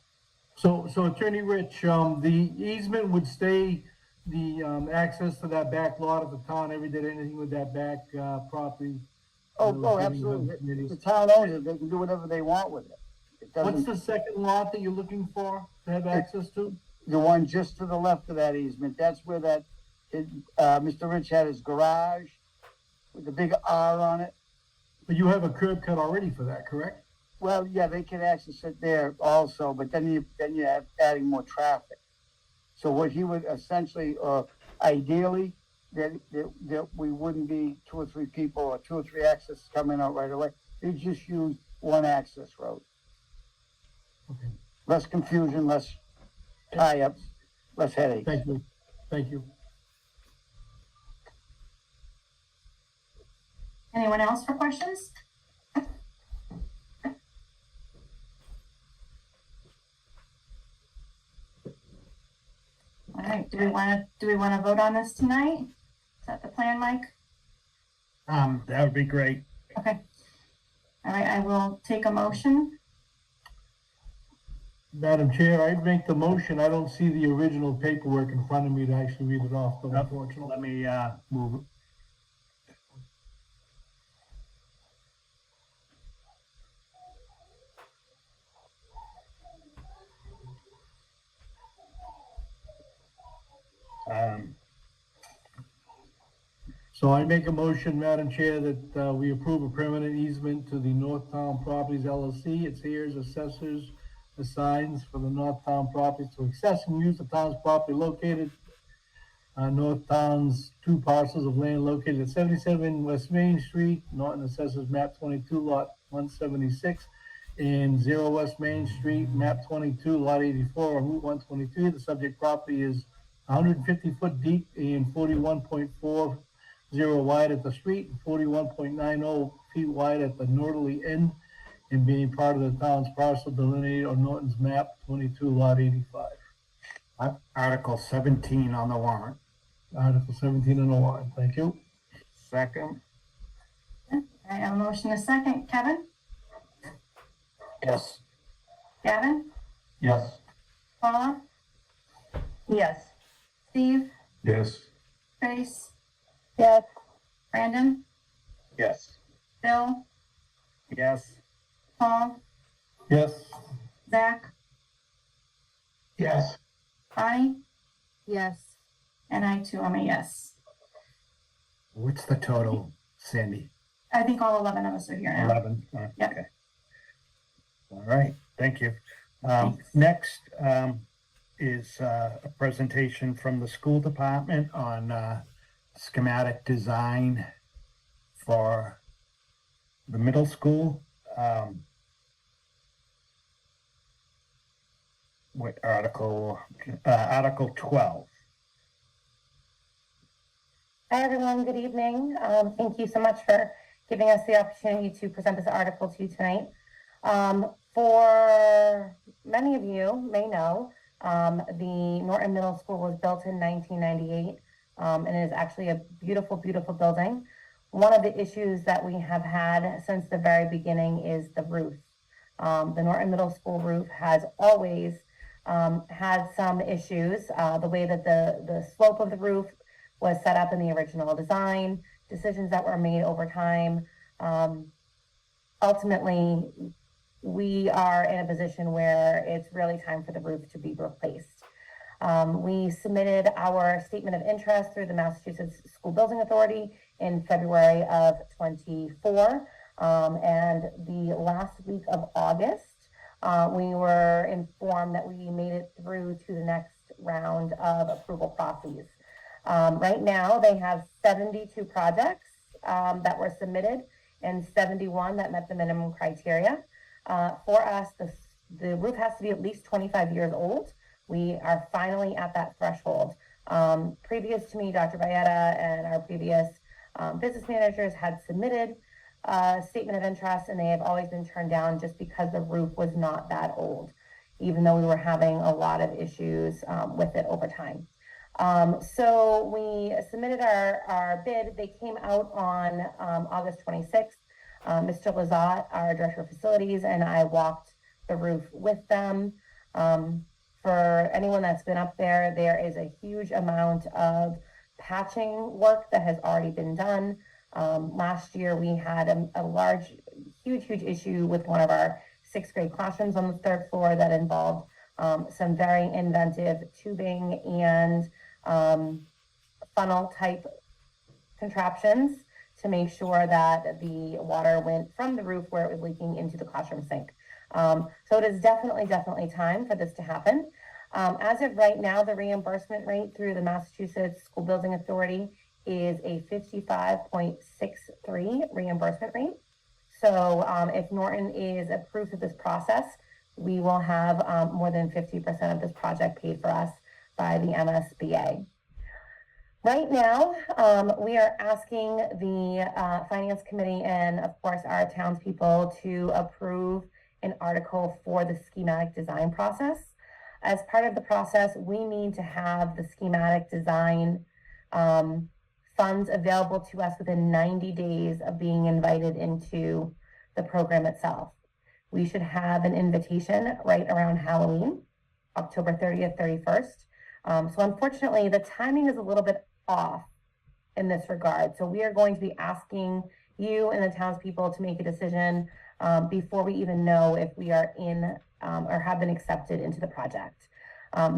So Attorney Rich, the easement would stay the access to that back lot if the town ever did anything with that back property. Oh, absolutely. The town owns it. They can do whatever they want with it. What's the second lot that you're looking for to have access to? The one just to the left of that easement. That's where Mr. Rich had his garage with the big R on it. But you have a curb cut already for that, correct? Well, yeah, they can access it there also, but then you have adding more traffic. So what he would essentially, ideally, that we wouldn't be 2 or 3 people or 2 or 3 accesses coming out right away. They just use one access road. Okay. Less confusion, less tie-ups, less headaches. Thank you. Thank you. Anyone else for questions? All right, do do we wanna vote on this tonight? Is that the plan, Mike? That would be great. Okay. All right, I will take a motion. Madam Chair, I'd make the motion. I don't see the original paperwork in front of me to actually read it off, though, unfortunately. Let me, move. So I make a motion, Madam Chair, that we approve a permanent easement to the Northtown Properties LLC. It's Sears Assessors assigns for the Northtown Properties to access and use the town's property located on Northtown's 2 parcels of land located at 77 West Main Street, Norton Assessors Map 22, Lot 176, and 0 West Main Street, Map 22, Lot 84, on Route 122. The subject property is 150 foot deep and 41.40 wide at the street, and 41.90 feet wide at the northerly end, and being part of the town's parcel delineated on Norton's map 22, Lot 85. Article 17 on the warrant. Article 17 on the warrant. Thank you. Second? I have a motion, a second. Kevin? Yes. Gavin? Yes. Paula? Yes. Steve? Yes. Trace? Yes. Brandon? Yes. Bill? Yes. Paul? Yes. Zach? Yes. Bonnie? Yes. And I too am a yes. What's the total, Sandy? I think all 11 of us are here now. 11? Yep. Okay. All right, thank you. Thanks. Next, is, a presentation from the school department on, schematic design for the middle school. What Article 12. Hi, everyone. Good evening. Thank you so much for giving us the opportunity to present this article to you tonight. For many of you may know, the Norton Middle School was built in 1998, and it is actually a beautiful, beautiful building. One of the issues that we have had since the very beginning is the roof. The Norton Middle School roof has always had some issues. The way that the slope of the roof was set up in the original design, decisions that were made over time. Ultimately, we are in a position where it's really time for the roof to be replaced. We submitted our statement of interest through the Massachusetts School Building Authority in February of 24. And the last week of August, we were informed that we made it through to the next round of approval processes. Right now, they have 72 projects that were submitted and 71 that met the minimum criteria. For us, the roof has to be at least 25 years old. We are finally at that threshold. Previous to me, Dr. Bayetta and our previous business managers had submitted a statement of interest, and they have always been turned down just because the roof was not that old, even though we were having a lot of issues with it over time. So we submitted our bid. They came out on August 26th. Mr. Lazat, our director of facilities, and I walked the roof with them. For anyone that's been up there, there is a huge amount of patching work that has already been done. Last year, we had a large, huge issue with one of our 6th grade classrooms on the 3rd floor that involved some very inventive tubing and funnel type contraptions to make sure that the water went from the roof where it was leaking into the classroom sink. So it is definitely time for this to happen. As of right now, the reimbursement rate through the Massachusetts School Building Authority is a 55.63 reimbursement rate. So if Norton is approved of this process, we will have more than 50% of this project paid for us by the MSBA. Right now, we are asking the Finance Committee and, of course, our townspeople to approve an article for the schematic design process. as part of the process, we need to have the schematic design funds available to us within 90 days of being invited into the program itself. We should have an invitation right around Halloween, October 30th, 31st. So unfortunately, the timing is a little bit off in this regard. So we are going to be asking you and the townspeople to make a decision before we even know if we are in or have been accepted into the project.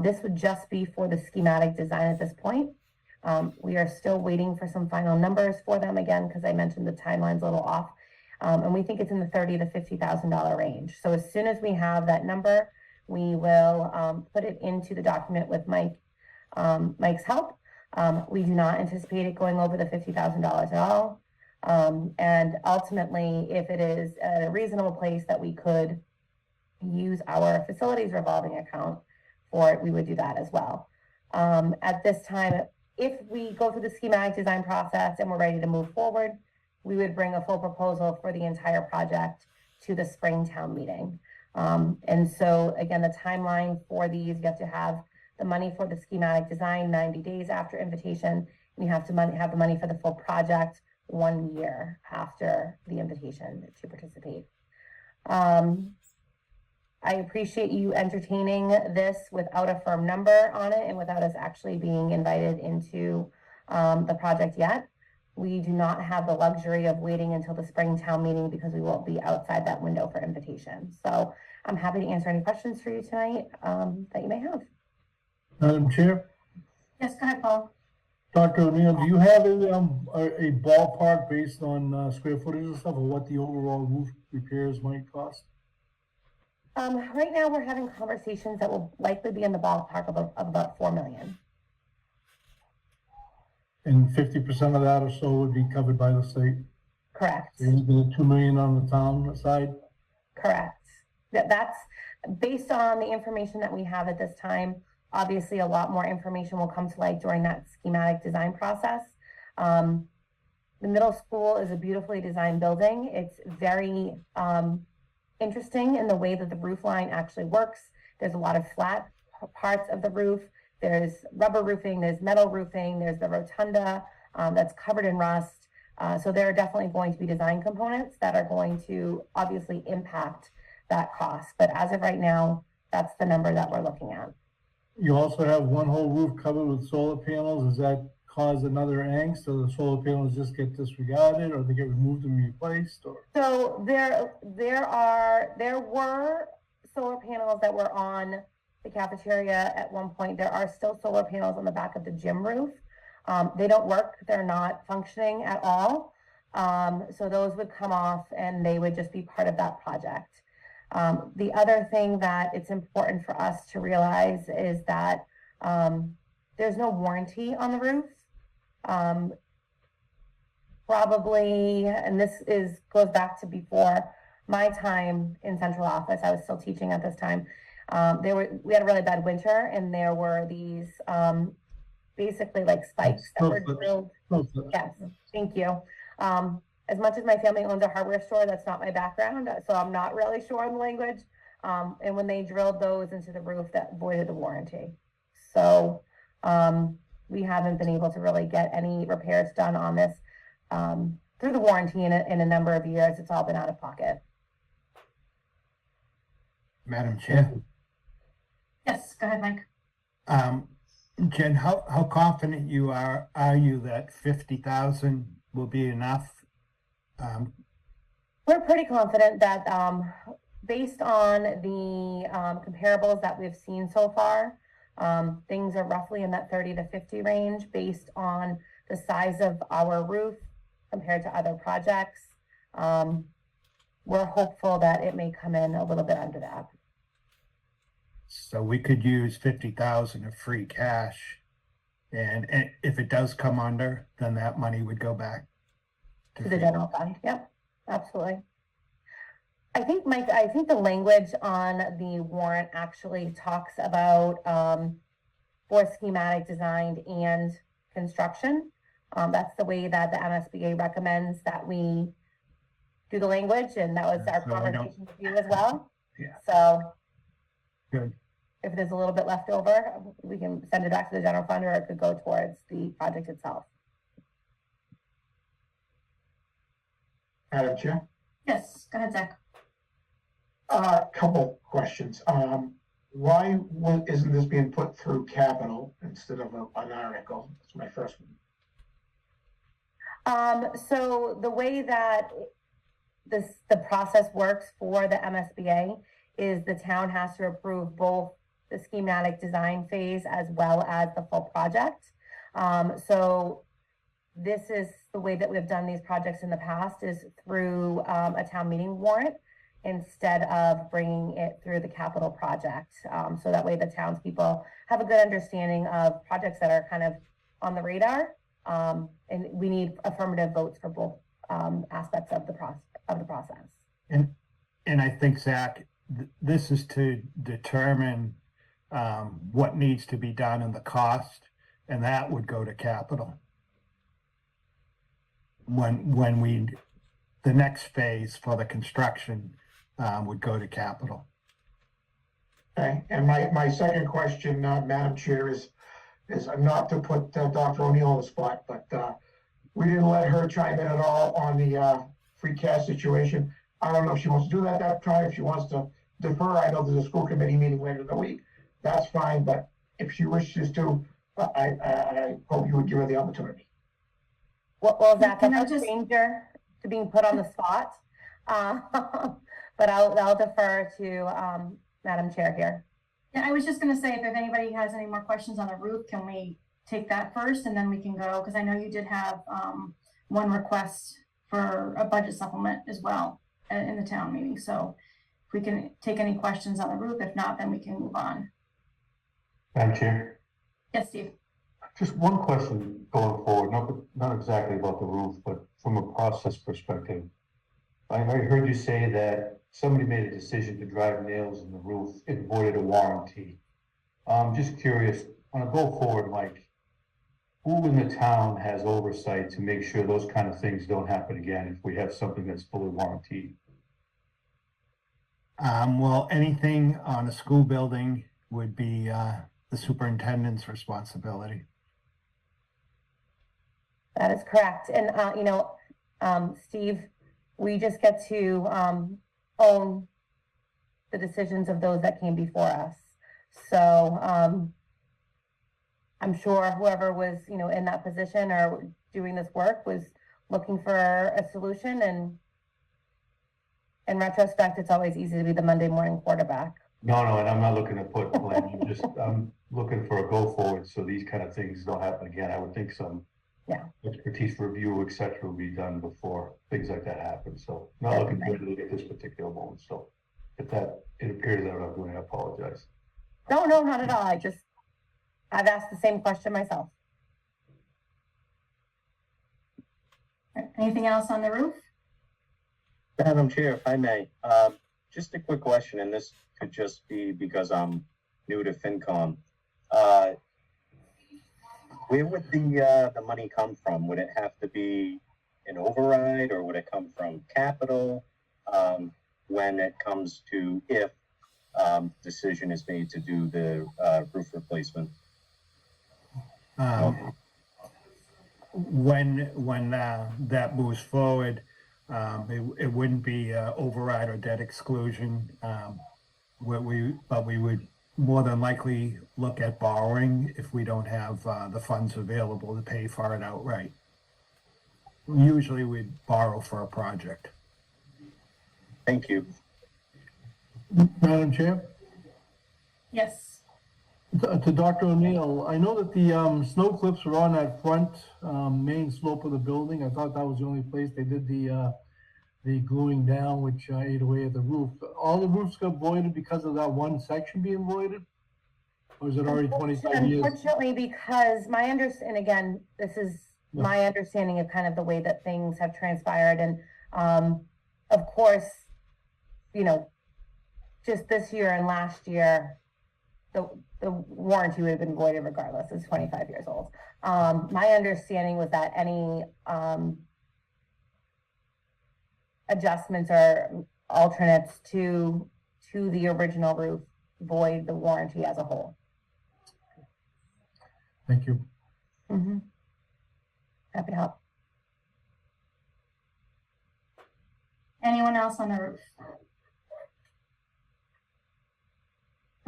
This would just be for the schematic design at this point. We are still waiting for some final numbers for them again, because I mentioned the timeline's a little off. And we think it's in the $30,000 to $50,000 range. So as soon as we have that number, we will put it into the document with Mike's help. We do not anticipate it going over the $50,000 at all. And ultimately, if it is at a reasonable place that we could use our facilities revolving account for it, we would do that as well. At this time, if we go through the schematic design process and we're ready to move forward, we would bring a full proposal for the entire project to the spring town meeting. And so again, the timeline for these, you have to have the money for the schematic design 90 days after invitation, and you have to have the money for the full project 1 year after the invitation to participate. I appreciate you entertaining this without a firm number on it and without us actually being invited into the project yet. We do not have the luxury of waiting until the spring town meeting because we won't be outside that window for invitation. So I'm happy to answer any questions for you tonight that you may have. Madam Chair, Yes, go ahead, Paul. Dr. O'Neill, do you have a ballpark based on square footage and stuff, or what the overall roof repairs might cost? Right now, we're having conversations that will likely be in the ballpark of about $4 million. And 50% of that or so would be covered by the state? Correct. So you get $2 million on the town side? Correct. That's based on the information that we have at this time. Obviously, a lot more information will come to light during that schematic design process. The middle school is a beautifully designed building. It's very interesting in the way that the roof line actually works. There's a lot of flat parts of the roof. There's rubber roofing, there's metal roofing, there's the rotunda that's covered in rust. So there are definitely going to be design components that are going to obviously impact that cost. But as of right now, that's the number that we're looking at. You also have one whole roof covered with solar panels. Does that cause another angst, or the solar panels just get disregarded, or they get removed and replaced? Or So there were solar panels that were on the cafeteria at one point. There are still solar panels on the back of the gym roof. They don't work. They're not functioning at all. So those would come off and they would just be part of that project. The other thing that it's important for us to realize is that there's no warranty on the roof. Probably, and this goes back to before my time in central office. I was still teaching at this time. We had a really bad winter, and there were these basically like spikes that were drilled. Yes, thank you. As much as my family owns a hardware store, that's not my background, so I'm not really sure on the language. And when they drilled those into the roof, that voided the warranty. So we haven't been able to really get any repairs done on this through the warranty in a number of years. It's all been out of pocket. Madam Chair. Yes, go ahead, Mike. Jen, how confident are you that 50,000 will be enough? We're pretty confident that based on the comparables that we've seen so far, things are roughly in that 30 to 50 range based on the size of our roof compared to other projects. We're hopeful that it may come in a little bit under that. So we could use 50,000 of free cash, and if it does come under, then that money would go back To the general fund. Yep, absolutely. I think, Mike, the language on the warrant actually talks about for schematic design and construction. That's the way that the MSBA recommends that we do the language, and that was our So we don't- conversation with you as well. Yeah. So. Good. if there's a little bit left over, we can send it back to the general fund, or it could go towards the project itself. Madam Chair? Yes, go ahead, Zach. Couple questions. Why isn't this being put through capital instead of an article? That's my first one. So the way that the process works for the MSBA is the town has to approve both the schematic design phase as well as the full project. So this is the way that we've done these projects in the past, is through a town meeting warrant instead of bringing it through the capital project. So that way the townspeople have a good understanding of projects that are kind of on the radar. And we need affirmative votes for both aspects of the process. And I think, Zach, this is to determine what needs to be done and the cost, and that would go to capital. When the next phase for the construction would go to capital. Okay, and my second question, Madam Chair, is not to put Dr. O'Neill on the spot, but we didn't let her chime in at all on the free cash situation. I don't know if she wants to do that time, if she wants to defer. I know there's a school committee meeting later in the week. That's fine, but if she wishes to, I hope you would give her the opportunity. Well, Zach, Can I'm I no just- stranger to being put on the spot, but I'll defer to Madam Chair here. Yeah, I was just gonna say, if anybody has any more questions on the roof, can we take that first and then we can go? Because I know you did have one request for a budget supplement as well in the town meeting. So if we can take any questions on the roof, if not, then we can move on. Madam Chair, Yes, Steve? just one question going forward, not exactly about the roof, but from a process perspective. I heard you say that somebody made a decision to drive nails in the roof and voided a warranty. I'm just curious, on a go forward, Mike, who in the town has oversight to make sure those kind of things don't happen again if we have something that's fully warranted? Well, anything on a school building would be the superintendent's responsibility. That is correct. And, Steve, we just get to own the decisions of those that came before us. So I'm sure whoever was, in that position or doing this work was looking for a solution. And in retrospect, it's always easy to be the Monday morning quarterback. No, and I'm not looking to put blame, I'm looking for a go forward, so these kind of things don't happen again. I would think some expertise review, et cetera, will be done before things like that happen, so not looking good at this particular moment, so if it appears that I'm doing, I apologize. No, not at all. I've asked the same question myself. Anything else on the roof? Madam Chair, if I may, just a quick question, and this could just be because I'm new to FinCom. Where would the money come from? Would it have to be an override, or would it come from capital when it comes to if decision is made to do the roof replacement? When that moves forward, it wouldn't be override or debt exclusion. But we would more than likely look at borrowing if we don't have the funds available to pay for it outright. Usually we'd borrow for a project. Thank you. Madam Chair, Yes. to Dr. O'Neill, I know that the snow clips were on that front main slope of the building. I thought that was the only place they did the gluing down, which ate away at the roof. All the roofs got voided because of that one section being voided? Or is it already 25 years? Unfortunately, because and again, this is my understanding of kind of the way that things have transpired. And of course, just this year and last year, the warranty would have been voided regardless. It's 25 years old. My understanding was that any adjustments or alternates to the original roof void the warranty as a whole. Thank you. Mm-hmm. Happy to help. Anyone else on the roof?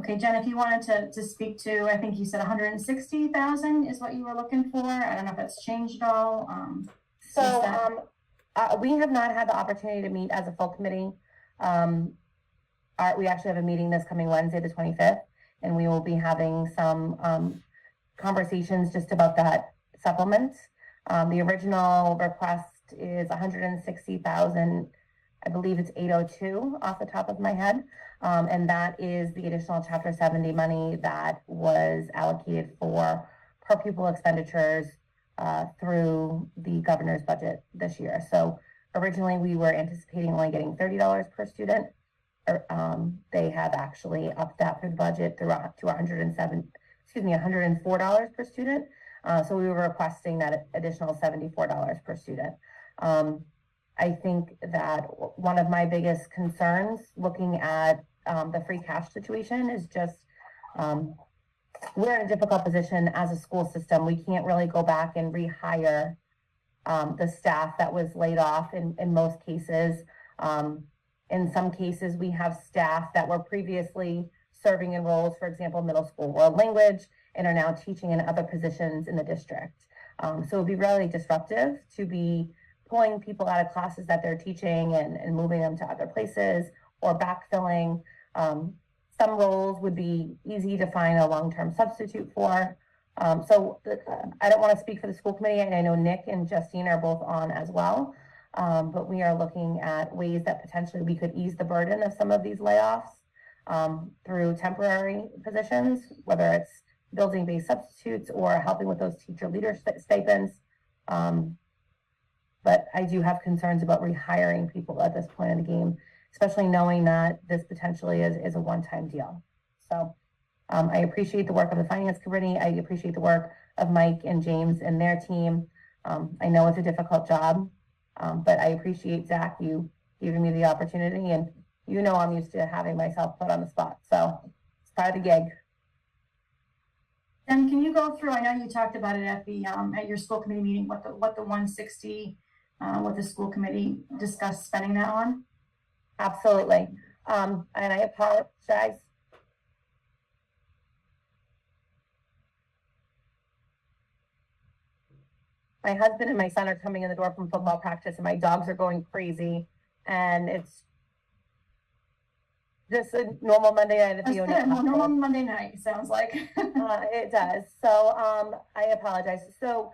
Okay, Jen, if you wanted to speak to, I think you said 160,000 is what you were looking for. I don't know if that's changed at all. So, since that- we have not had the opportunity to meet as a full committee. We actually have a meeting this coming Wednesday, the 25th, and we will be having some conversations just about that supplement. The original request is 160,000. I believe it's 802 off the top of my head. And that is the additional Chapter 70 money that was allocated for per pupil expenditures through the governor's budget this year. So originally we were anticipating only getting $30 per student. They have actually upped that through the budget to $104 per student. So we were requesting that additional $74 per student. I think that one of my biggest concerns looking at the free cash situation is just we're in a difficult position as a school system. We can't really go back and rehire the staff that was laid off in most cases. In some cases, we have staff that were previously serving in roles, for example, middle school world language, and are now teaching in other positions in the district. So it would be really disruptive to be pulling people out of classes that they're teaching and moving them to other places or backfilling. Some roles would be easy to find a long-term substitute for. I don't want to speak for the school committee, and I know Nick and Justine are both on as well. But we are looking at ways that potentially we could ease the burden of some of these layoffs through temporary positions, whether it's building-based substitutes or helping with those teacher leader stipends. But I do have concerns about rehiring people at this point in the game, especially knowing that this potentially is a one-time deal. So I appreciate the work of the Finance Committee. I appreciate the work of Mike and James and their team. I know it's a difficult job, but I appreciate, Zach, you giving me the opportunity, and you know I'm used to having myself put on the spot. So it's part of the gig. Then can you go through, I know you talked about it at the at your school committee meeting, what the 160, what the school committee discussed spending that on? Absolutely. And I apologize. My husband and my son are coming in the door from football practice, and my dogs are going crazy. And it's just a normal Monday night at the Yeah, normal Monday night, sounds like. It does. So I apologize. So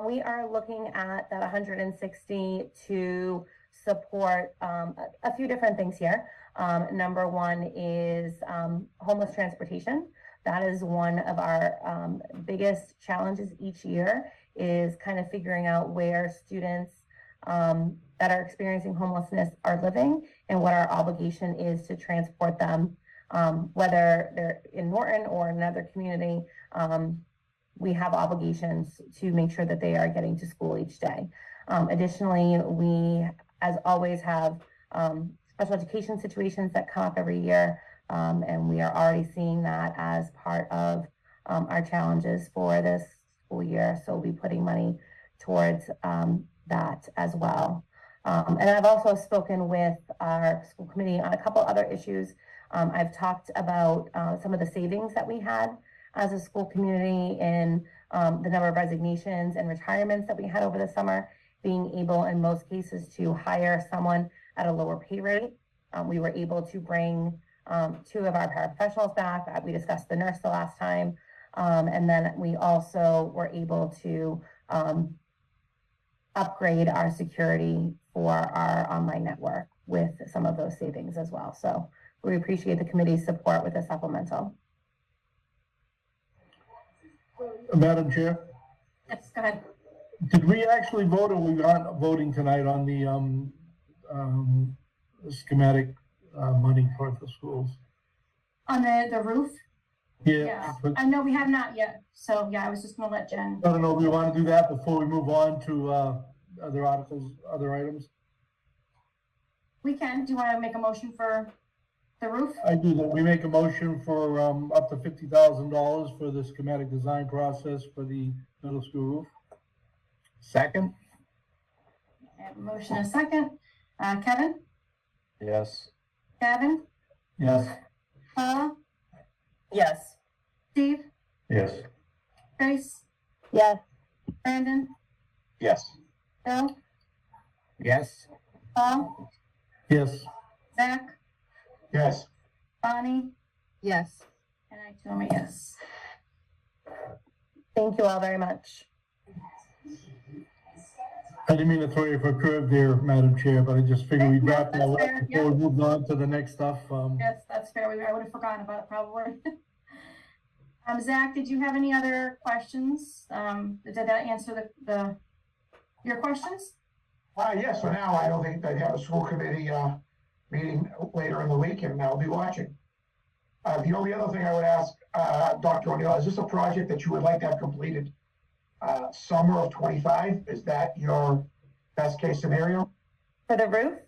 we are looking at that 160 to support a few different things here. Number one is homeless transportation. That is one of our biggest challenges each year, is kind of figuring out where students that are experiencing homelessness are living and what our obligation is to transport them, whether they're in Norton or another community. We have obligations to make sure that they are getting to school each day. Additionally, we, as always, have special education situations that come up every year, and we are already seeing that as part of our challenges for this school year. So we'll be putting money towards that as well. And I've also spoken with our school committee on a couple other issues. I've talked about some of the savings that we had as a school community in the number of resignations and retirements that we had over the summer, being able in most cases to hire someone at a lower pay rate. We were able to bring 2 of our paraprofessionals back. We discussed the nurse the last time. And then we also were able to upgrade our security for our online network with some of those savings as well. So we appreciate the committee's support with the supplemental. Madam Chair, Yes, go ahead. did we actually vote, or we aren't voting tonight on the schematic money for the schools? On the roof? Yeah. I know we have not yet. So yeah, I was just gonna let Jen. I don't know if we want to do that before we move on to other articles, other items. We can. Do you want to make a motion for the roof? I do that. We make a motion for, up to $50,000 for the schematic design process for the middle school roof. Second? I have a motion and a second. Kevin, Yes. Gavin, Yes. Paula, Yes. Steve, Yes. Grace, Yes. Brandon, Yes. Bill, Yes. Paul, Yes. Zach, Yes. Bonnie, Yes. and I too am a yes. Thank you all very much. I didn't mean to throw you for a curve there, Madam Chair, but I just figured we'd wrap That's that fair, up before we moved on to the next stuff. Yes, that's fair. I would have forgotten about it probably. Zach, did you have any other questions? Did that answer your questions? Yes, for now, I don't think they have a school committee, meeting later in the week, and I'll be watching. The only other thing I would ask, Dr. O'Neill, is this a project that you would like to have completed, summer of 25? Is that your best case scenario? For the roof?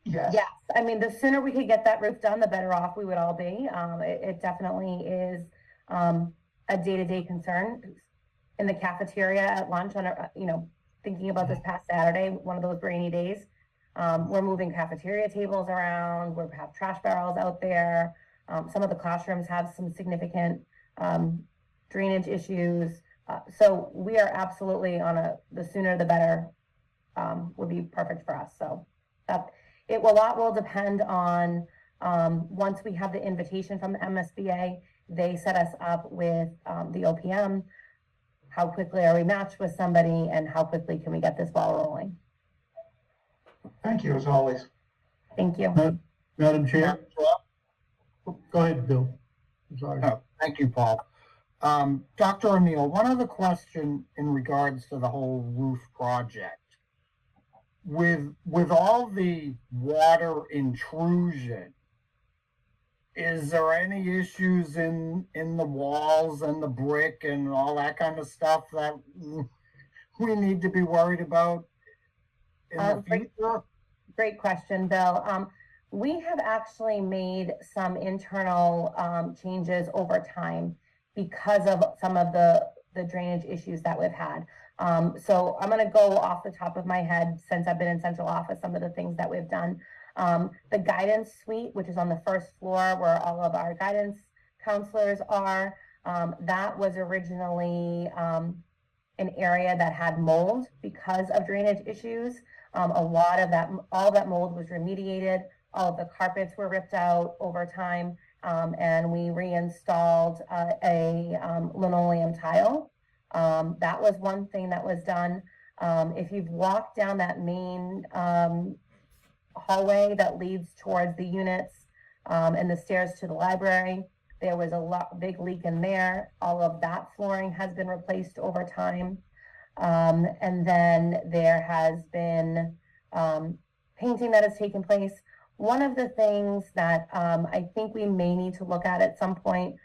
Yes. Yes, I mean, the sooner we could get that roof done, the better off we would all be. It definitely is a day-to-day concern. In the cafeteria at lunch on a, thinking about this past Saturday, one of those rainy days, we're moving cafeteria tables around, we have trash barrels out there. Some of the classrooms have some significant drainage issues. So we are absolutely the sooner the better would be perfect for us. So a lot will depend on once we have the invitation from the MSBA, they set us up with the OPM. How quickly are we matched with somebody, and how quickly can we get this ball rolling? Thank you, as always. Thank you. Madam Chair? Go ahead, Bill. I'm sorry. Oh, thank you, Paul. Dr. O'Neill, one other question in regards to the whole roof project. With all the water intrusion, is there any issues in the walls and the brick and all that kind of stuff that we need to be worried about in the future? Great question, Bill. We have actually made some internal changes over time because of some of the drainage issues that we've had. So I'm going to go off the top of my head, since I've been in central office, some of the things that we've done. The guidance suite, which is on the first floor where all of our guidance counselors are, that was originally an area that had mold because of drainage issues. All that mold was remediated. All of the carpets were ripped out over time, and we reinstalled a linoleum tile. That was one thing that was done. If you've walked down that main hallway that leads towards the units and the stairs to the library, there was a big leak in there. All of that flooring has been replaced over time. And then there has been painting that has taken place. One of the things that I think we may need to look at some point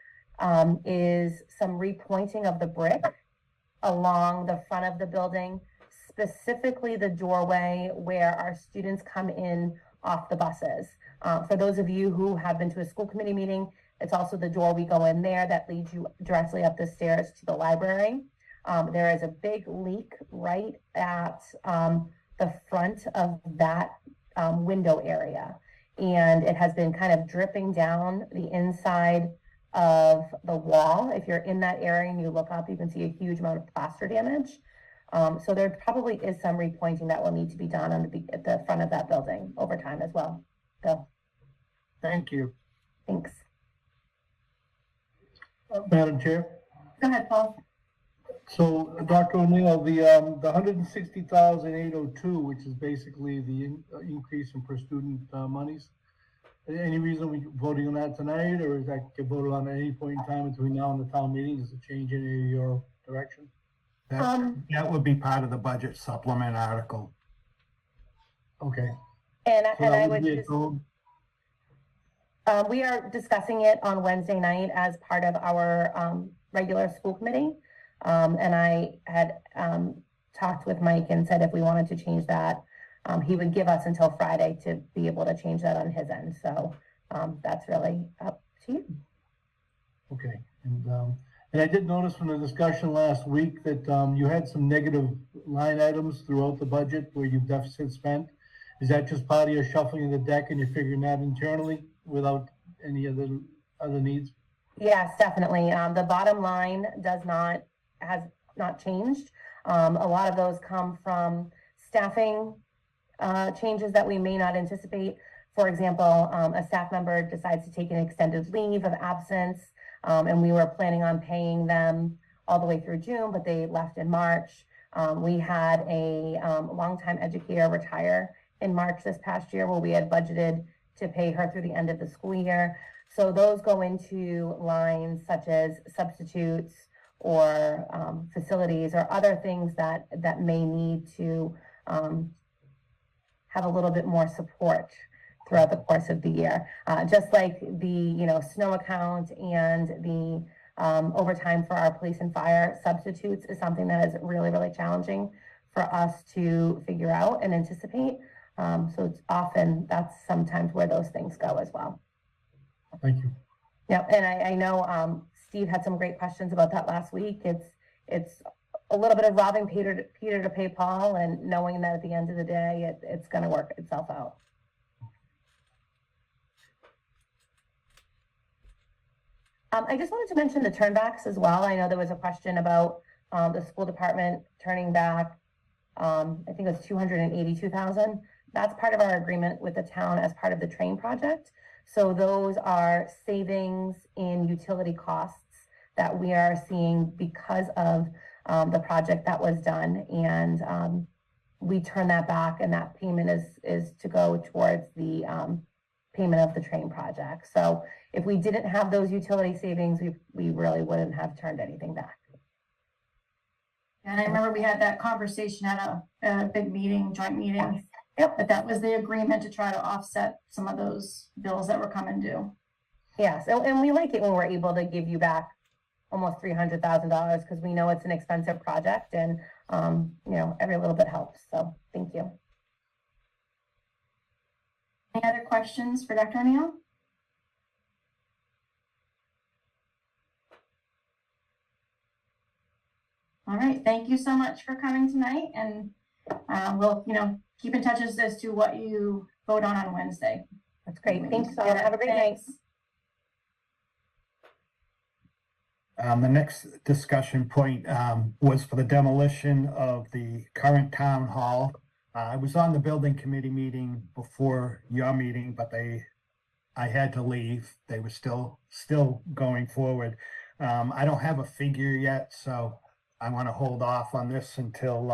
is some repointing of the brick along the front of the building, specifically the doorway where our students come in off the buses. For those of you who have been to a school committee meeting, it's also the door we go in there that leads you directly up the stairs to the library. There is a big leak right at the front of that window area, and it has been kind of dripping down the inside of the wall. If you're in that area and you look up, you can see a huge amount of plaster damage. So there probably is some repointing that will need to be done at the front of that building over time as well. So, Thank you. thanks. Madam Chair? Go ahead, Paul. So, Dr. O'Neill, the 160,802, which is basically the increase in per student monies, any reason we voting on that tonight, or is that get voted on at any point in time between now and the town meeting? Does it change any of your direction? That would be part of the budget supplement article. Okay. And So I that would be a just, code? we are discussing it on Wednesday night as part of our regular school committee. And I had talked with Mike and said if we wanted to change that, he would give us until Friday to be able to change that on his end. So that's really up to you. Okay, and I did notice from the discussion last week that, you had some negative line items throughout the budget where you've deficit spent. Is that just part of your shuffling of the deck and you're figuring that internally without any other needs? Yes, definitely. The bottom line has not changed. A lot of those come from staffing changes that we may not anticipate. For example, a staff member decides to take an extended leave of absence, and we were planning on paying them all the way through June, but they left in March. We had a longtime educator retire in March this past year, where we had budgeted to pay her through the end of the school year. So those go into lines such as substitutes or facilities or other things that may need to have a little bit more support throughout the course of the year. Just like the snow account and the overtime for our police and fire substitutes is something that is really, really challenging for us to figure out and anticipate. So that's sometimes where those things go as well. Thank you. Yep, and I know Steve had some great questions about that last week. It's a little bit of robbing Peter to pay Paul, and knowing that at the end of the day, it's going to work itself out. I just wanted to mention the turnbacks as well. I know there was a question about the school department turning back. I think it was $282,000. That's part of our agreement with the town as part of the train project. So those are savings in utility costs that we are seeing because of the project that was done. And we turn that back, and that payment is to go towards the payment of the train project. So if we didn't have those utility savings, we really wouldn't have turned anything back. And I remember we had that conversation at a big meeting, joint meeting. Yep. But that was the agreement to try to offset some of those bills that were coming due. Yes, and we like it when we're able to give you back almost $300,000 because we know it's an expensive project, and every little bit helps. So thank you. Any other questions for Dr. O'Neill? All right, thank you so much for coming tonight, and we'll, keep in touch as to what you vote on Wednesday. That's great. Thanks all. Have a great night. The next discussion point was for the demolition of the current town hall. I was on the building committee meeting before your meeting, but I had to leave. They were still going forward. I don't have a figure yet, so I want to hold off on this until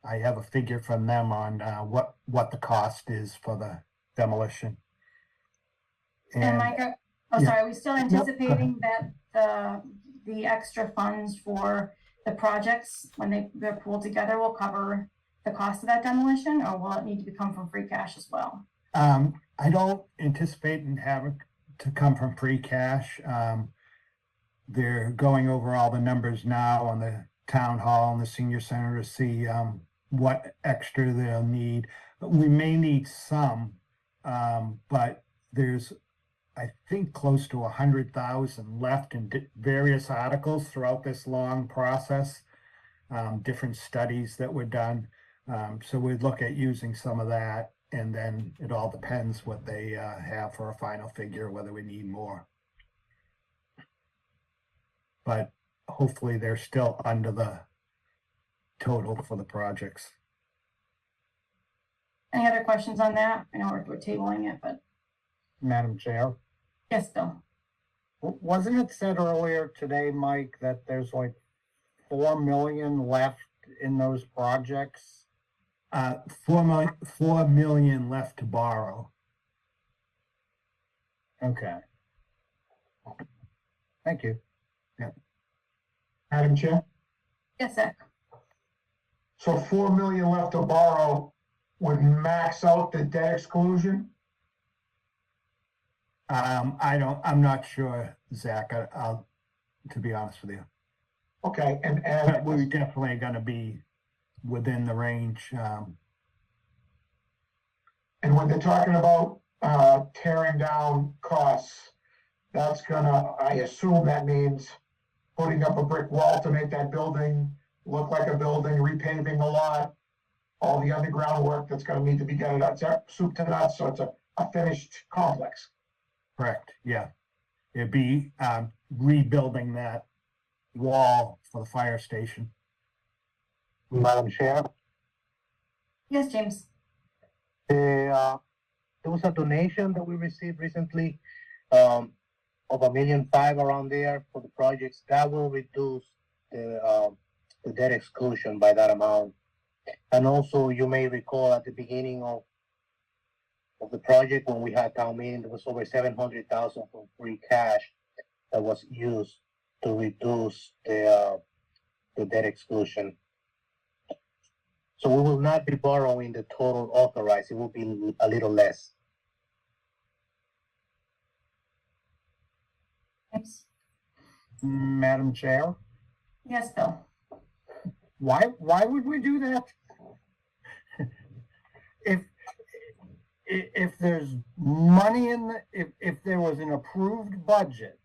I have a figure from them on what the cost is for the demolition. And Micah, sorry, are we still anticipating that the extra funds for the projects, when they're pulled together, will cover the cost of that demolition, or will it need to come from free cash as well? I don't anticipate having to come from free cash. They're going over all the numbers now on the town hall and the senior center to see what extra they'll need. We may need some, but there's, I think, close to 100,000 left in various articles throughout this long process, different studies that were done. So we'd look at using some of that, and then it all depends what they have for a final figure, whether we need more. But hopefully they're still under the total for the projects. Any other questions on that? I know we're tabling it, but Madam Chair, yes, Bill. wasn't it said earlier today, Mike, that there's like 4 million left in those projects? 4 million left to borrow. Okay. Thank you. Madam Chair? Yes, Zach. So 4 million left to borrow would max out the debt exclusion? I'm not sure, Zach, I'll to be honest with you. Okay, and But we're definitely gonna be within the range. and when they're talking about tearing down costs. That's gonna, I assume that means putting up a brick wall to make that building look like a building, repaving a lot, all the underground work that's gonna need to be done. That's soup to nuts, so it's a finished complex. Correct, yeah. It'd be, rebuilding that wall for the fire station. Madam Chair, Yes, James. there was a donation that we received recently, of $1.5 million around there for the projects. That will reduce the debt exclusion by that amount. And also, you may recall at the beginning of the project, when we had town meeting, there was over 700,000 from free cash that was used to reduce the debt exclusion. So we will not be borrowing the total authorized. It will be a little less. James. Madam Chair, Yes, Bill. why would we do that? If there's money in the, if there was an approved budget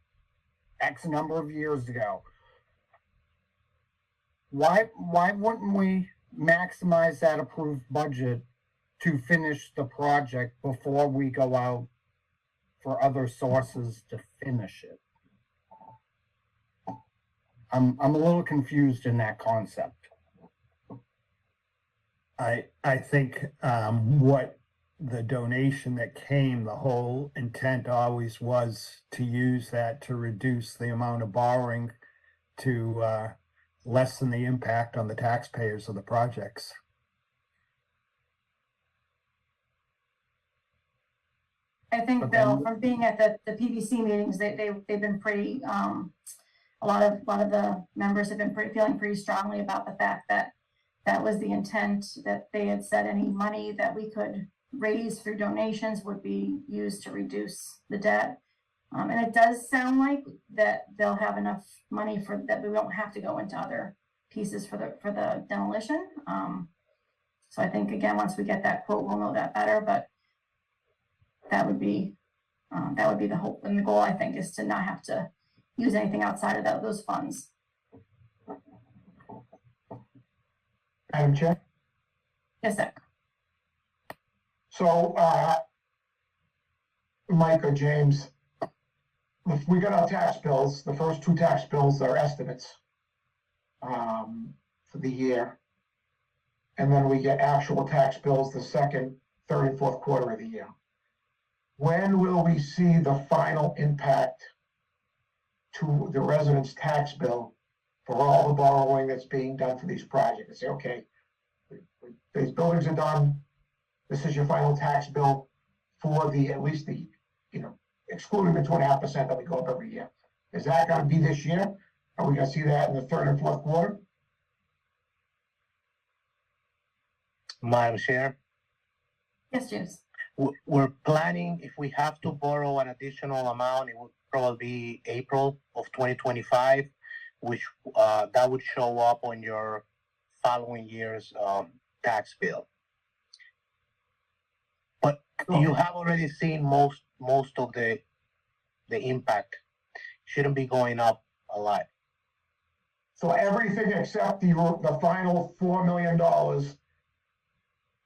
X number of years ago, why wouldn't we maximize that approved budget to finish the project before we go out for other sources to finish it? I'm a little confused in that concept. I think, what the donation that came, the whole intent always was to use that to reduce the amount of borrowing to, lessen the impact on the taxpayers of the projects. I think, But Bill, then- from being at the PBC meetings, they've been pretty, a lot of the members have been feeling pretty strongly about the fact that that was the intent, that they had said any money that we could raise through donations would be used to reduce the debt. And it does sound like that they'll have enough money for that we won't have to go into other pieces for the demolition. So I think, again, once we get that quote, we'll know that better, but that would be the hope and the goal, I think, is to not have to use anything outside of those funds. Madam Chair? Yes, sir. So, Mike or James, if we got our tax bills, the first two tax bills are estimates for the year. And then we get actual tax bills the second, third, and fourth quarter of the year. When will we see the final impact to the residents' tax bill for all the borrowing that's being done for these projects? Say, okay, these buildings are done. This is your final tax bill for at least the, excluding the 2.5% that we go up every year. Is that gonna be this year? Are we gonna see that in the third and fourth quarter? Madam Chair, Yes, James. we're planning, if we have to borrow an additional amount, it would probably be April of 2025, which that would show up on your following year's tax bill. But you have already seen most of the impact. Shouldn't be going up a lot. So everything except the final $4 million,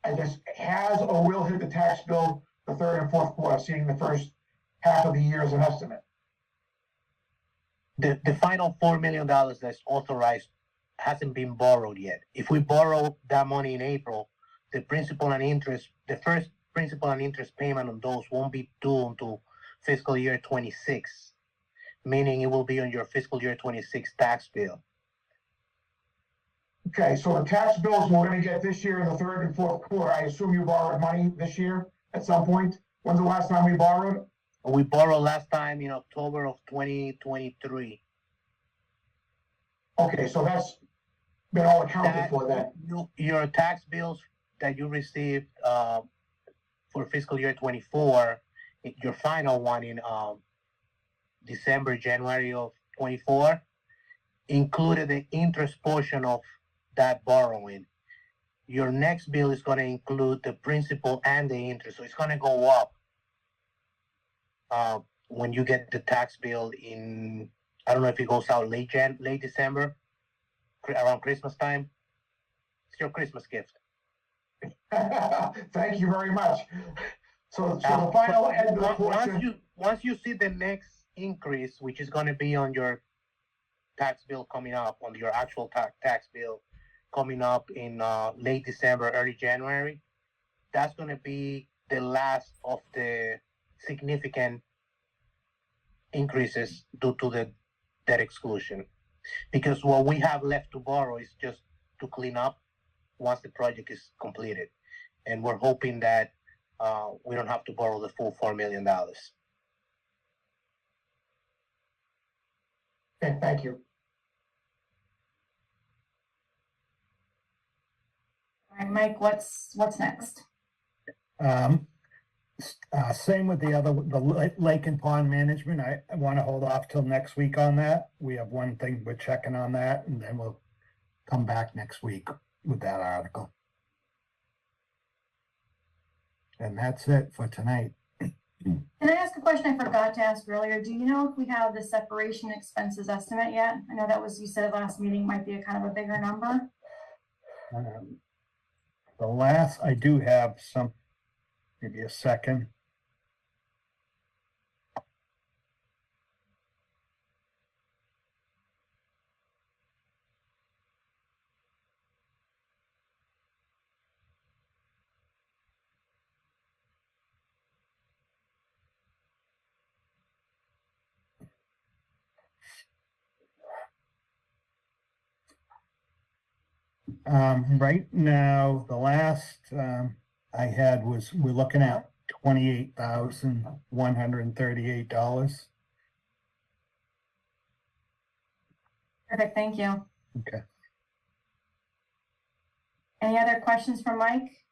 I guess, has or will hit the tax bill the third and fourth quarter, seeing the first half of the year as an estimate. The final $4 million that's authorized hasn't been borrowed yet. If we borrow that money in April, the principal and interest, the first principal and interest payment on those won't be due until fiscal year 26, meaning it will be on your fiscal year 26 tax bill. Okay, so the tax bills we're gonna get this year in the third and fourth quarter, I assume you borrowed money this year at some point? When's the last time we borrowed? We borrowed last time in October of 2023. Okay, so that's been all accounted for then. Your tax bills that you received for fiscal year 24, your final one in December, January of 24, included the interest portion of that borrowing. Your next bill is going to include the principal and the interest, so it's going to go up when you get the tax bill in, I don't know if it goes out late December, around Christmas time. It's your Christmas gift. Thank you very much. So the final end of the portion. Once you see the next increase, which is going to be on your tax bill coming up, on your actual tax bill coming up in late December, early January, that's going to be the last of the significant increases due to the debt exclusion. Because what we have left to borrow is just to clean up once the project is completed. And we're hoping that we don't have to borrow the full $4 million. Okay, thank you. All right, Mike, what's next? Same with the lake and pond management. I want to hold off till next week on that. We have one thing we're checking on that, and then we'll come back next week with that article. And that's it for tonight. Can I ask a question I forgot to ask earlier? Do you know if we have the separation expenses estimate yet? I know that was, you said last meeting might be a kind of a bigger number. I do have some, give you a second. Right now, the last I had was, we're looking at $28,138. Perfect, thank you. Okay. Any other questions for Mike?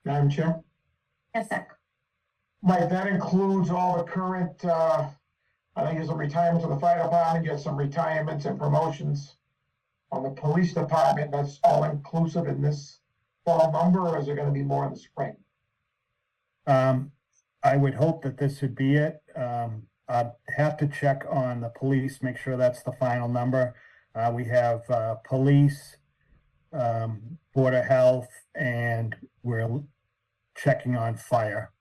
Madam Chair? Yes, Zach. Mike, that includes all the current, I think there's some retirements of the fire department, you have some retirements and promotions on the police department. That's all inclusive in this fall number, or is there gonna be more in the spring? I would hope that this would be it. I'd have to check on the police, make sure that's the final number. We have police, Board of Health, and we're checking on fire.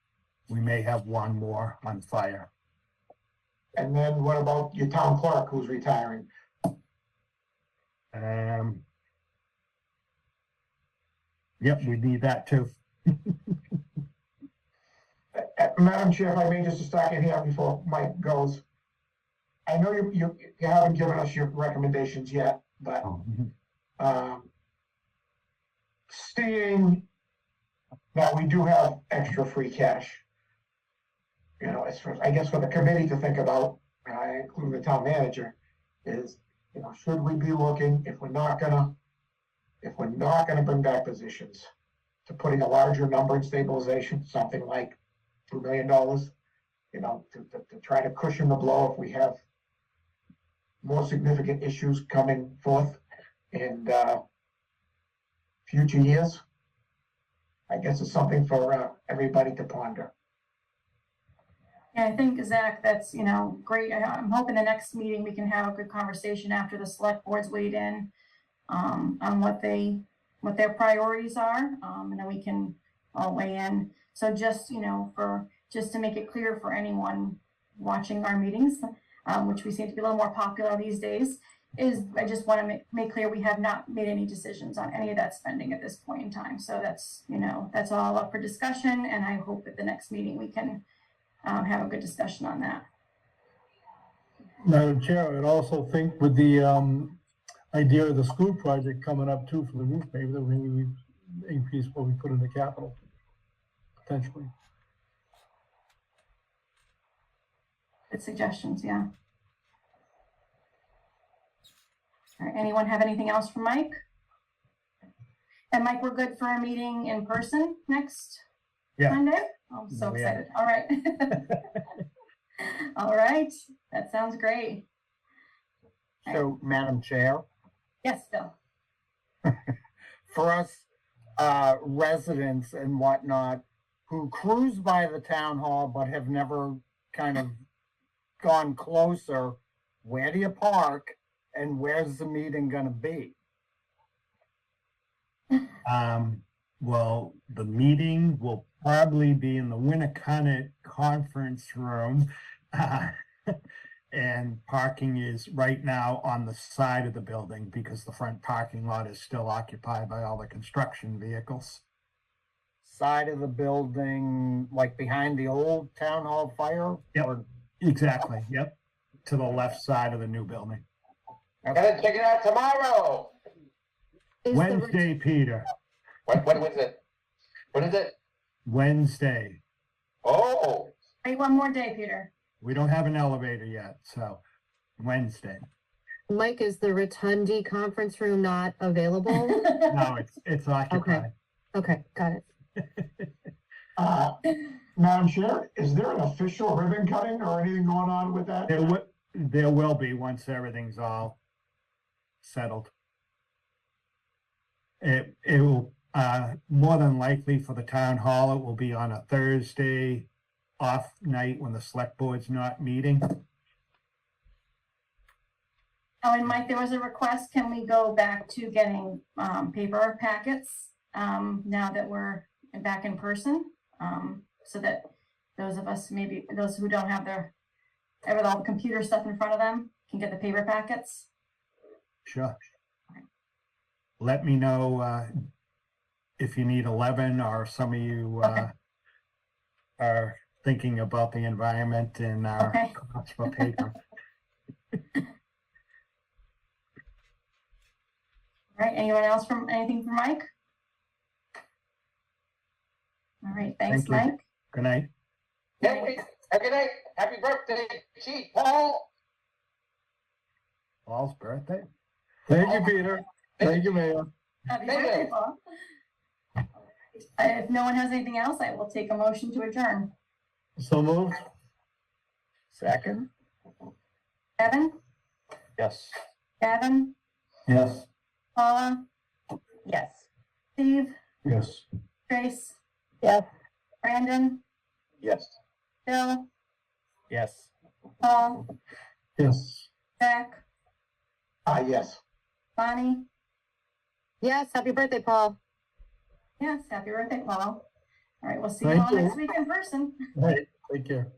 We may have one more on fire. And then what about your town clerk who's retiring? Yep, we need that too. Madam Chair, if I may just a second here before Mike goes. I know you haven't given us your recommendations yet, but seeing that we do have extra free cash, you know, as for, I guess for the committee to think about, and I include the town manager, is, you know, should we be looking, if we're not gonna bring back positions, to putting a larger number in stabilization, something like $2 million, you know, to try to cushion the blow if we have more significant issues coming forth in future years. I guess it's something for everybody to ponder. Yeah, I think, Zach, that's, you know, great. I'm hoping the next meeting we can have a good conversation after the select board's weighed in on what their priorities are, and then we can all weigh in. So just, you know, just to make it clear for anyone watching our meetings, which we seem to be a little more popular these days, is I just want to make clear we have not made any decisions on any of that spending at this point in time. So that's, you know, that's all up for discussion, and I hope at the next meeting we can have a good discussion on that. Madam Chair, I'd also think with the idea of the school project coming up too for the roof, maybe we increase what we put in the capital, potentially. Good suggestions, yeah. All right, anyone have anything else for Mike? And Mike, we're good for a meeting in person next Monday? I'm so excited. All right. All right, that sounds great. So, Madam Chair, Yes, Phil. for us residents and whatnot, who cruise by the town hall but have never kind of gone closer, where do you park and where's the meeting gonna be? Well, the meeting will probably be in the Winnicott Conference Room. And parking is right now on the side of the building because the front parking lot is still occupied by all the construction vehicles. Side of the building, like behind the old town hall fire? Yep. Or- Exactly, yep. To the left side of the new building. Gotta check it out tomorrow. Is the Wednesday, Peter, What was it? What is it? Wednesday. Oh, Wait one more day, Peter. We don't have an elevator yet, so Wednesday. Mike, is the Rotundi conference room not available? No, it's occupied. Okay, got it. Madam Chair, is there an official ribbon cutting or anything going on with that? There will be once everything's all settled. It will, more than likely for the town hall, it will be on a Thursday off night when the select board's not meeting. Oh, and Mike, there was a request, can we go back to getting, paper packets, now that we're back in person? So that those of us, maybe those who don't have with all the computer stuff in front of them, can get the paper packets? Sure. Let me know, if you need 11 or some of you, Okay. are thinking about the environment and our Okay. cost for paper. All right, anyone else anything from Mike? All right, thanks, Thank you. Mike. Good night. yeah, wait. Good night. Happy birthday, Chief Paul. Paul's birthday? Thank you, Peter. Thank you, Mayor. Happy Thank birthday, you. Paul. If no one has anything else, I will take a motion to adjourn. So moved. Second? Evan, Yes. Gavin, Yes. Paula, Yes. Steve, Yes. Trace, Yes. Brandon, Yes. Bill, Yes. Paul, Yes. Zach, Yes. Bonnie. Yes, happy birthday, Paul. Yes, happy birthday, Paul. All right, we'll see you Thank all you. next week in person. All right, take care.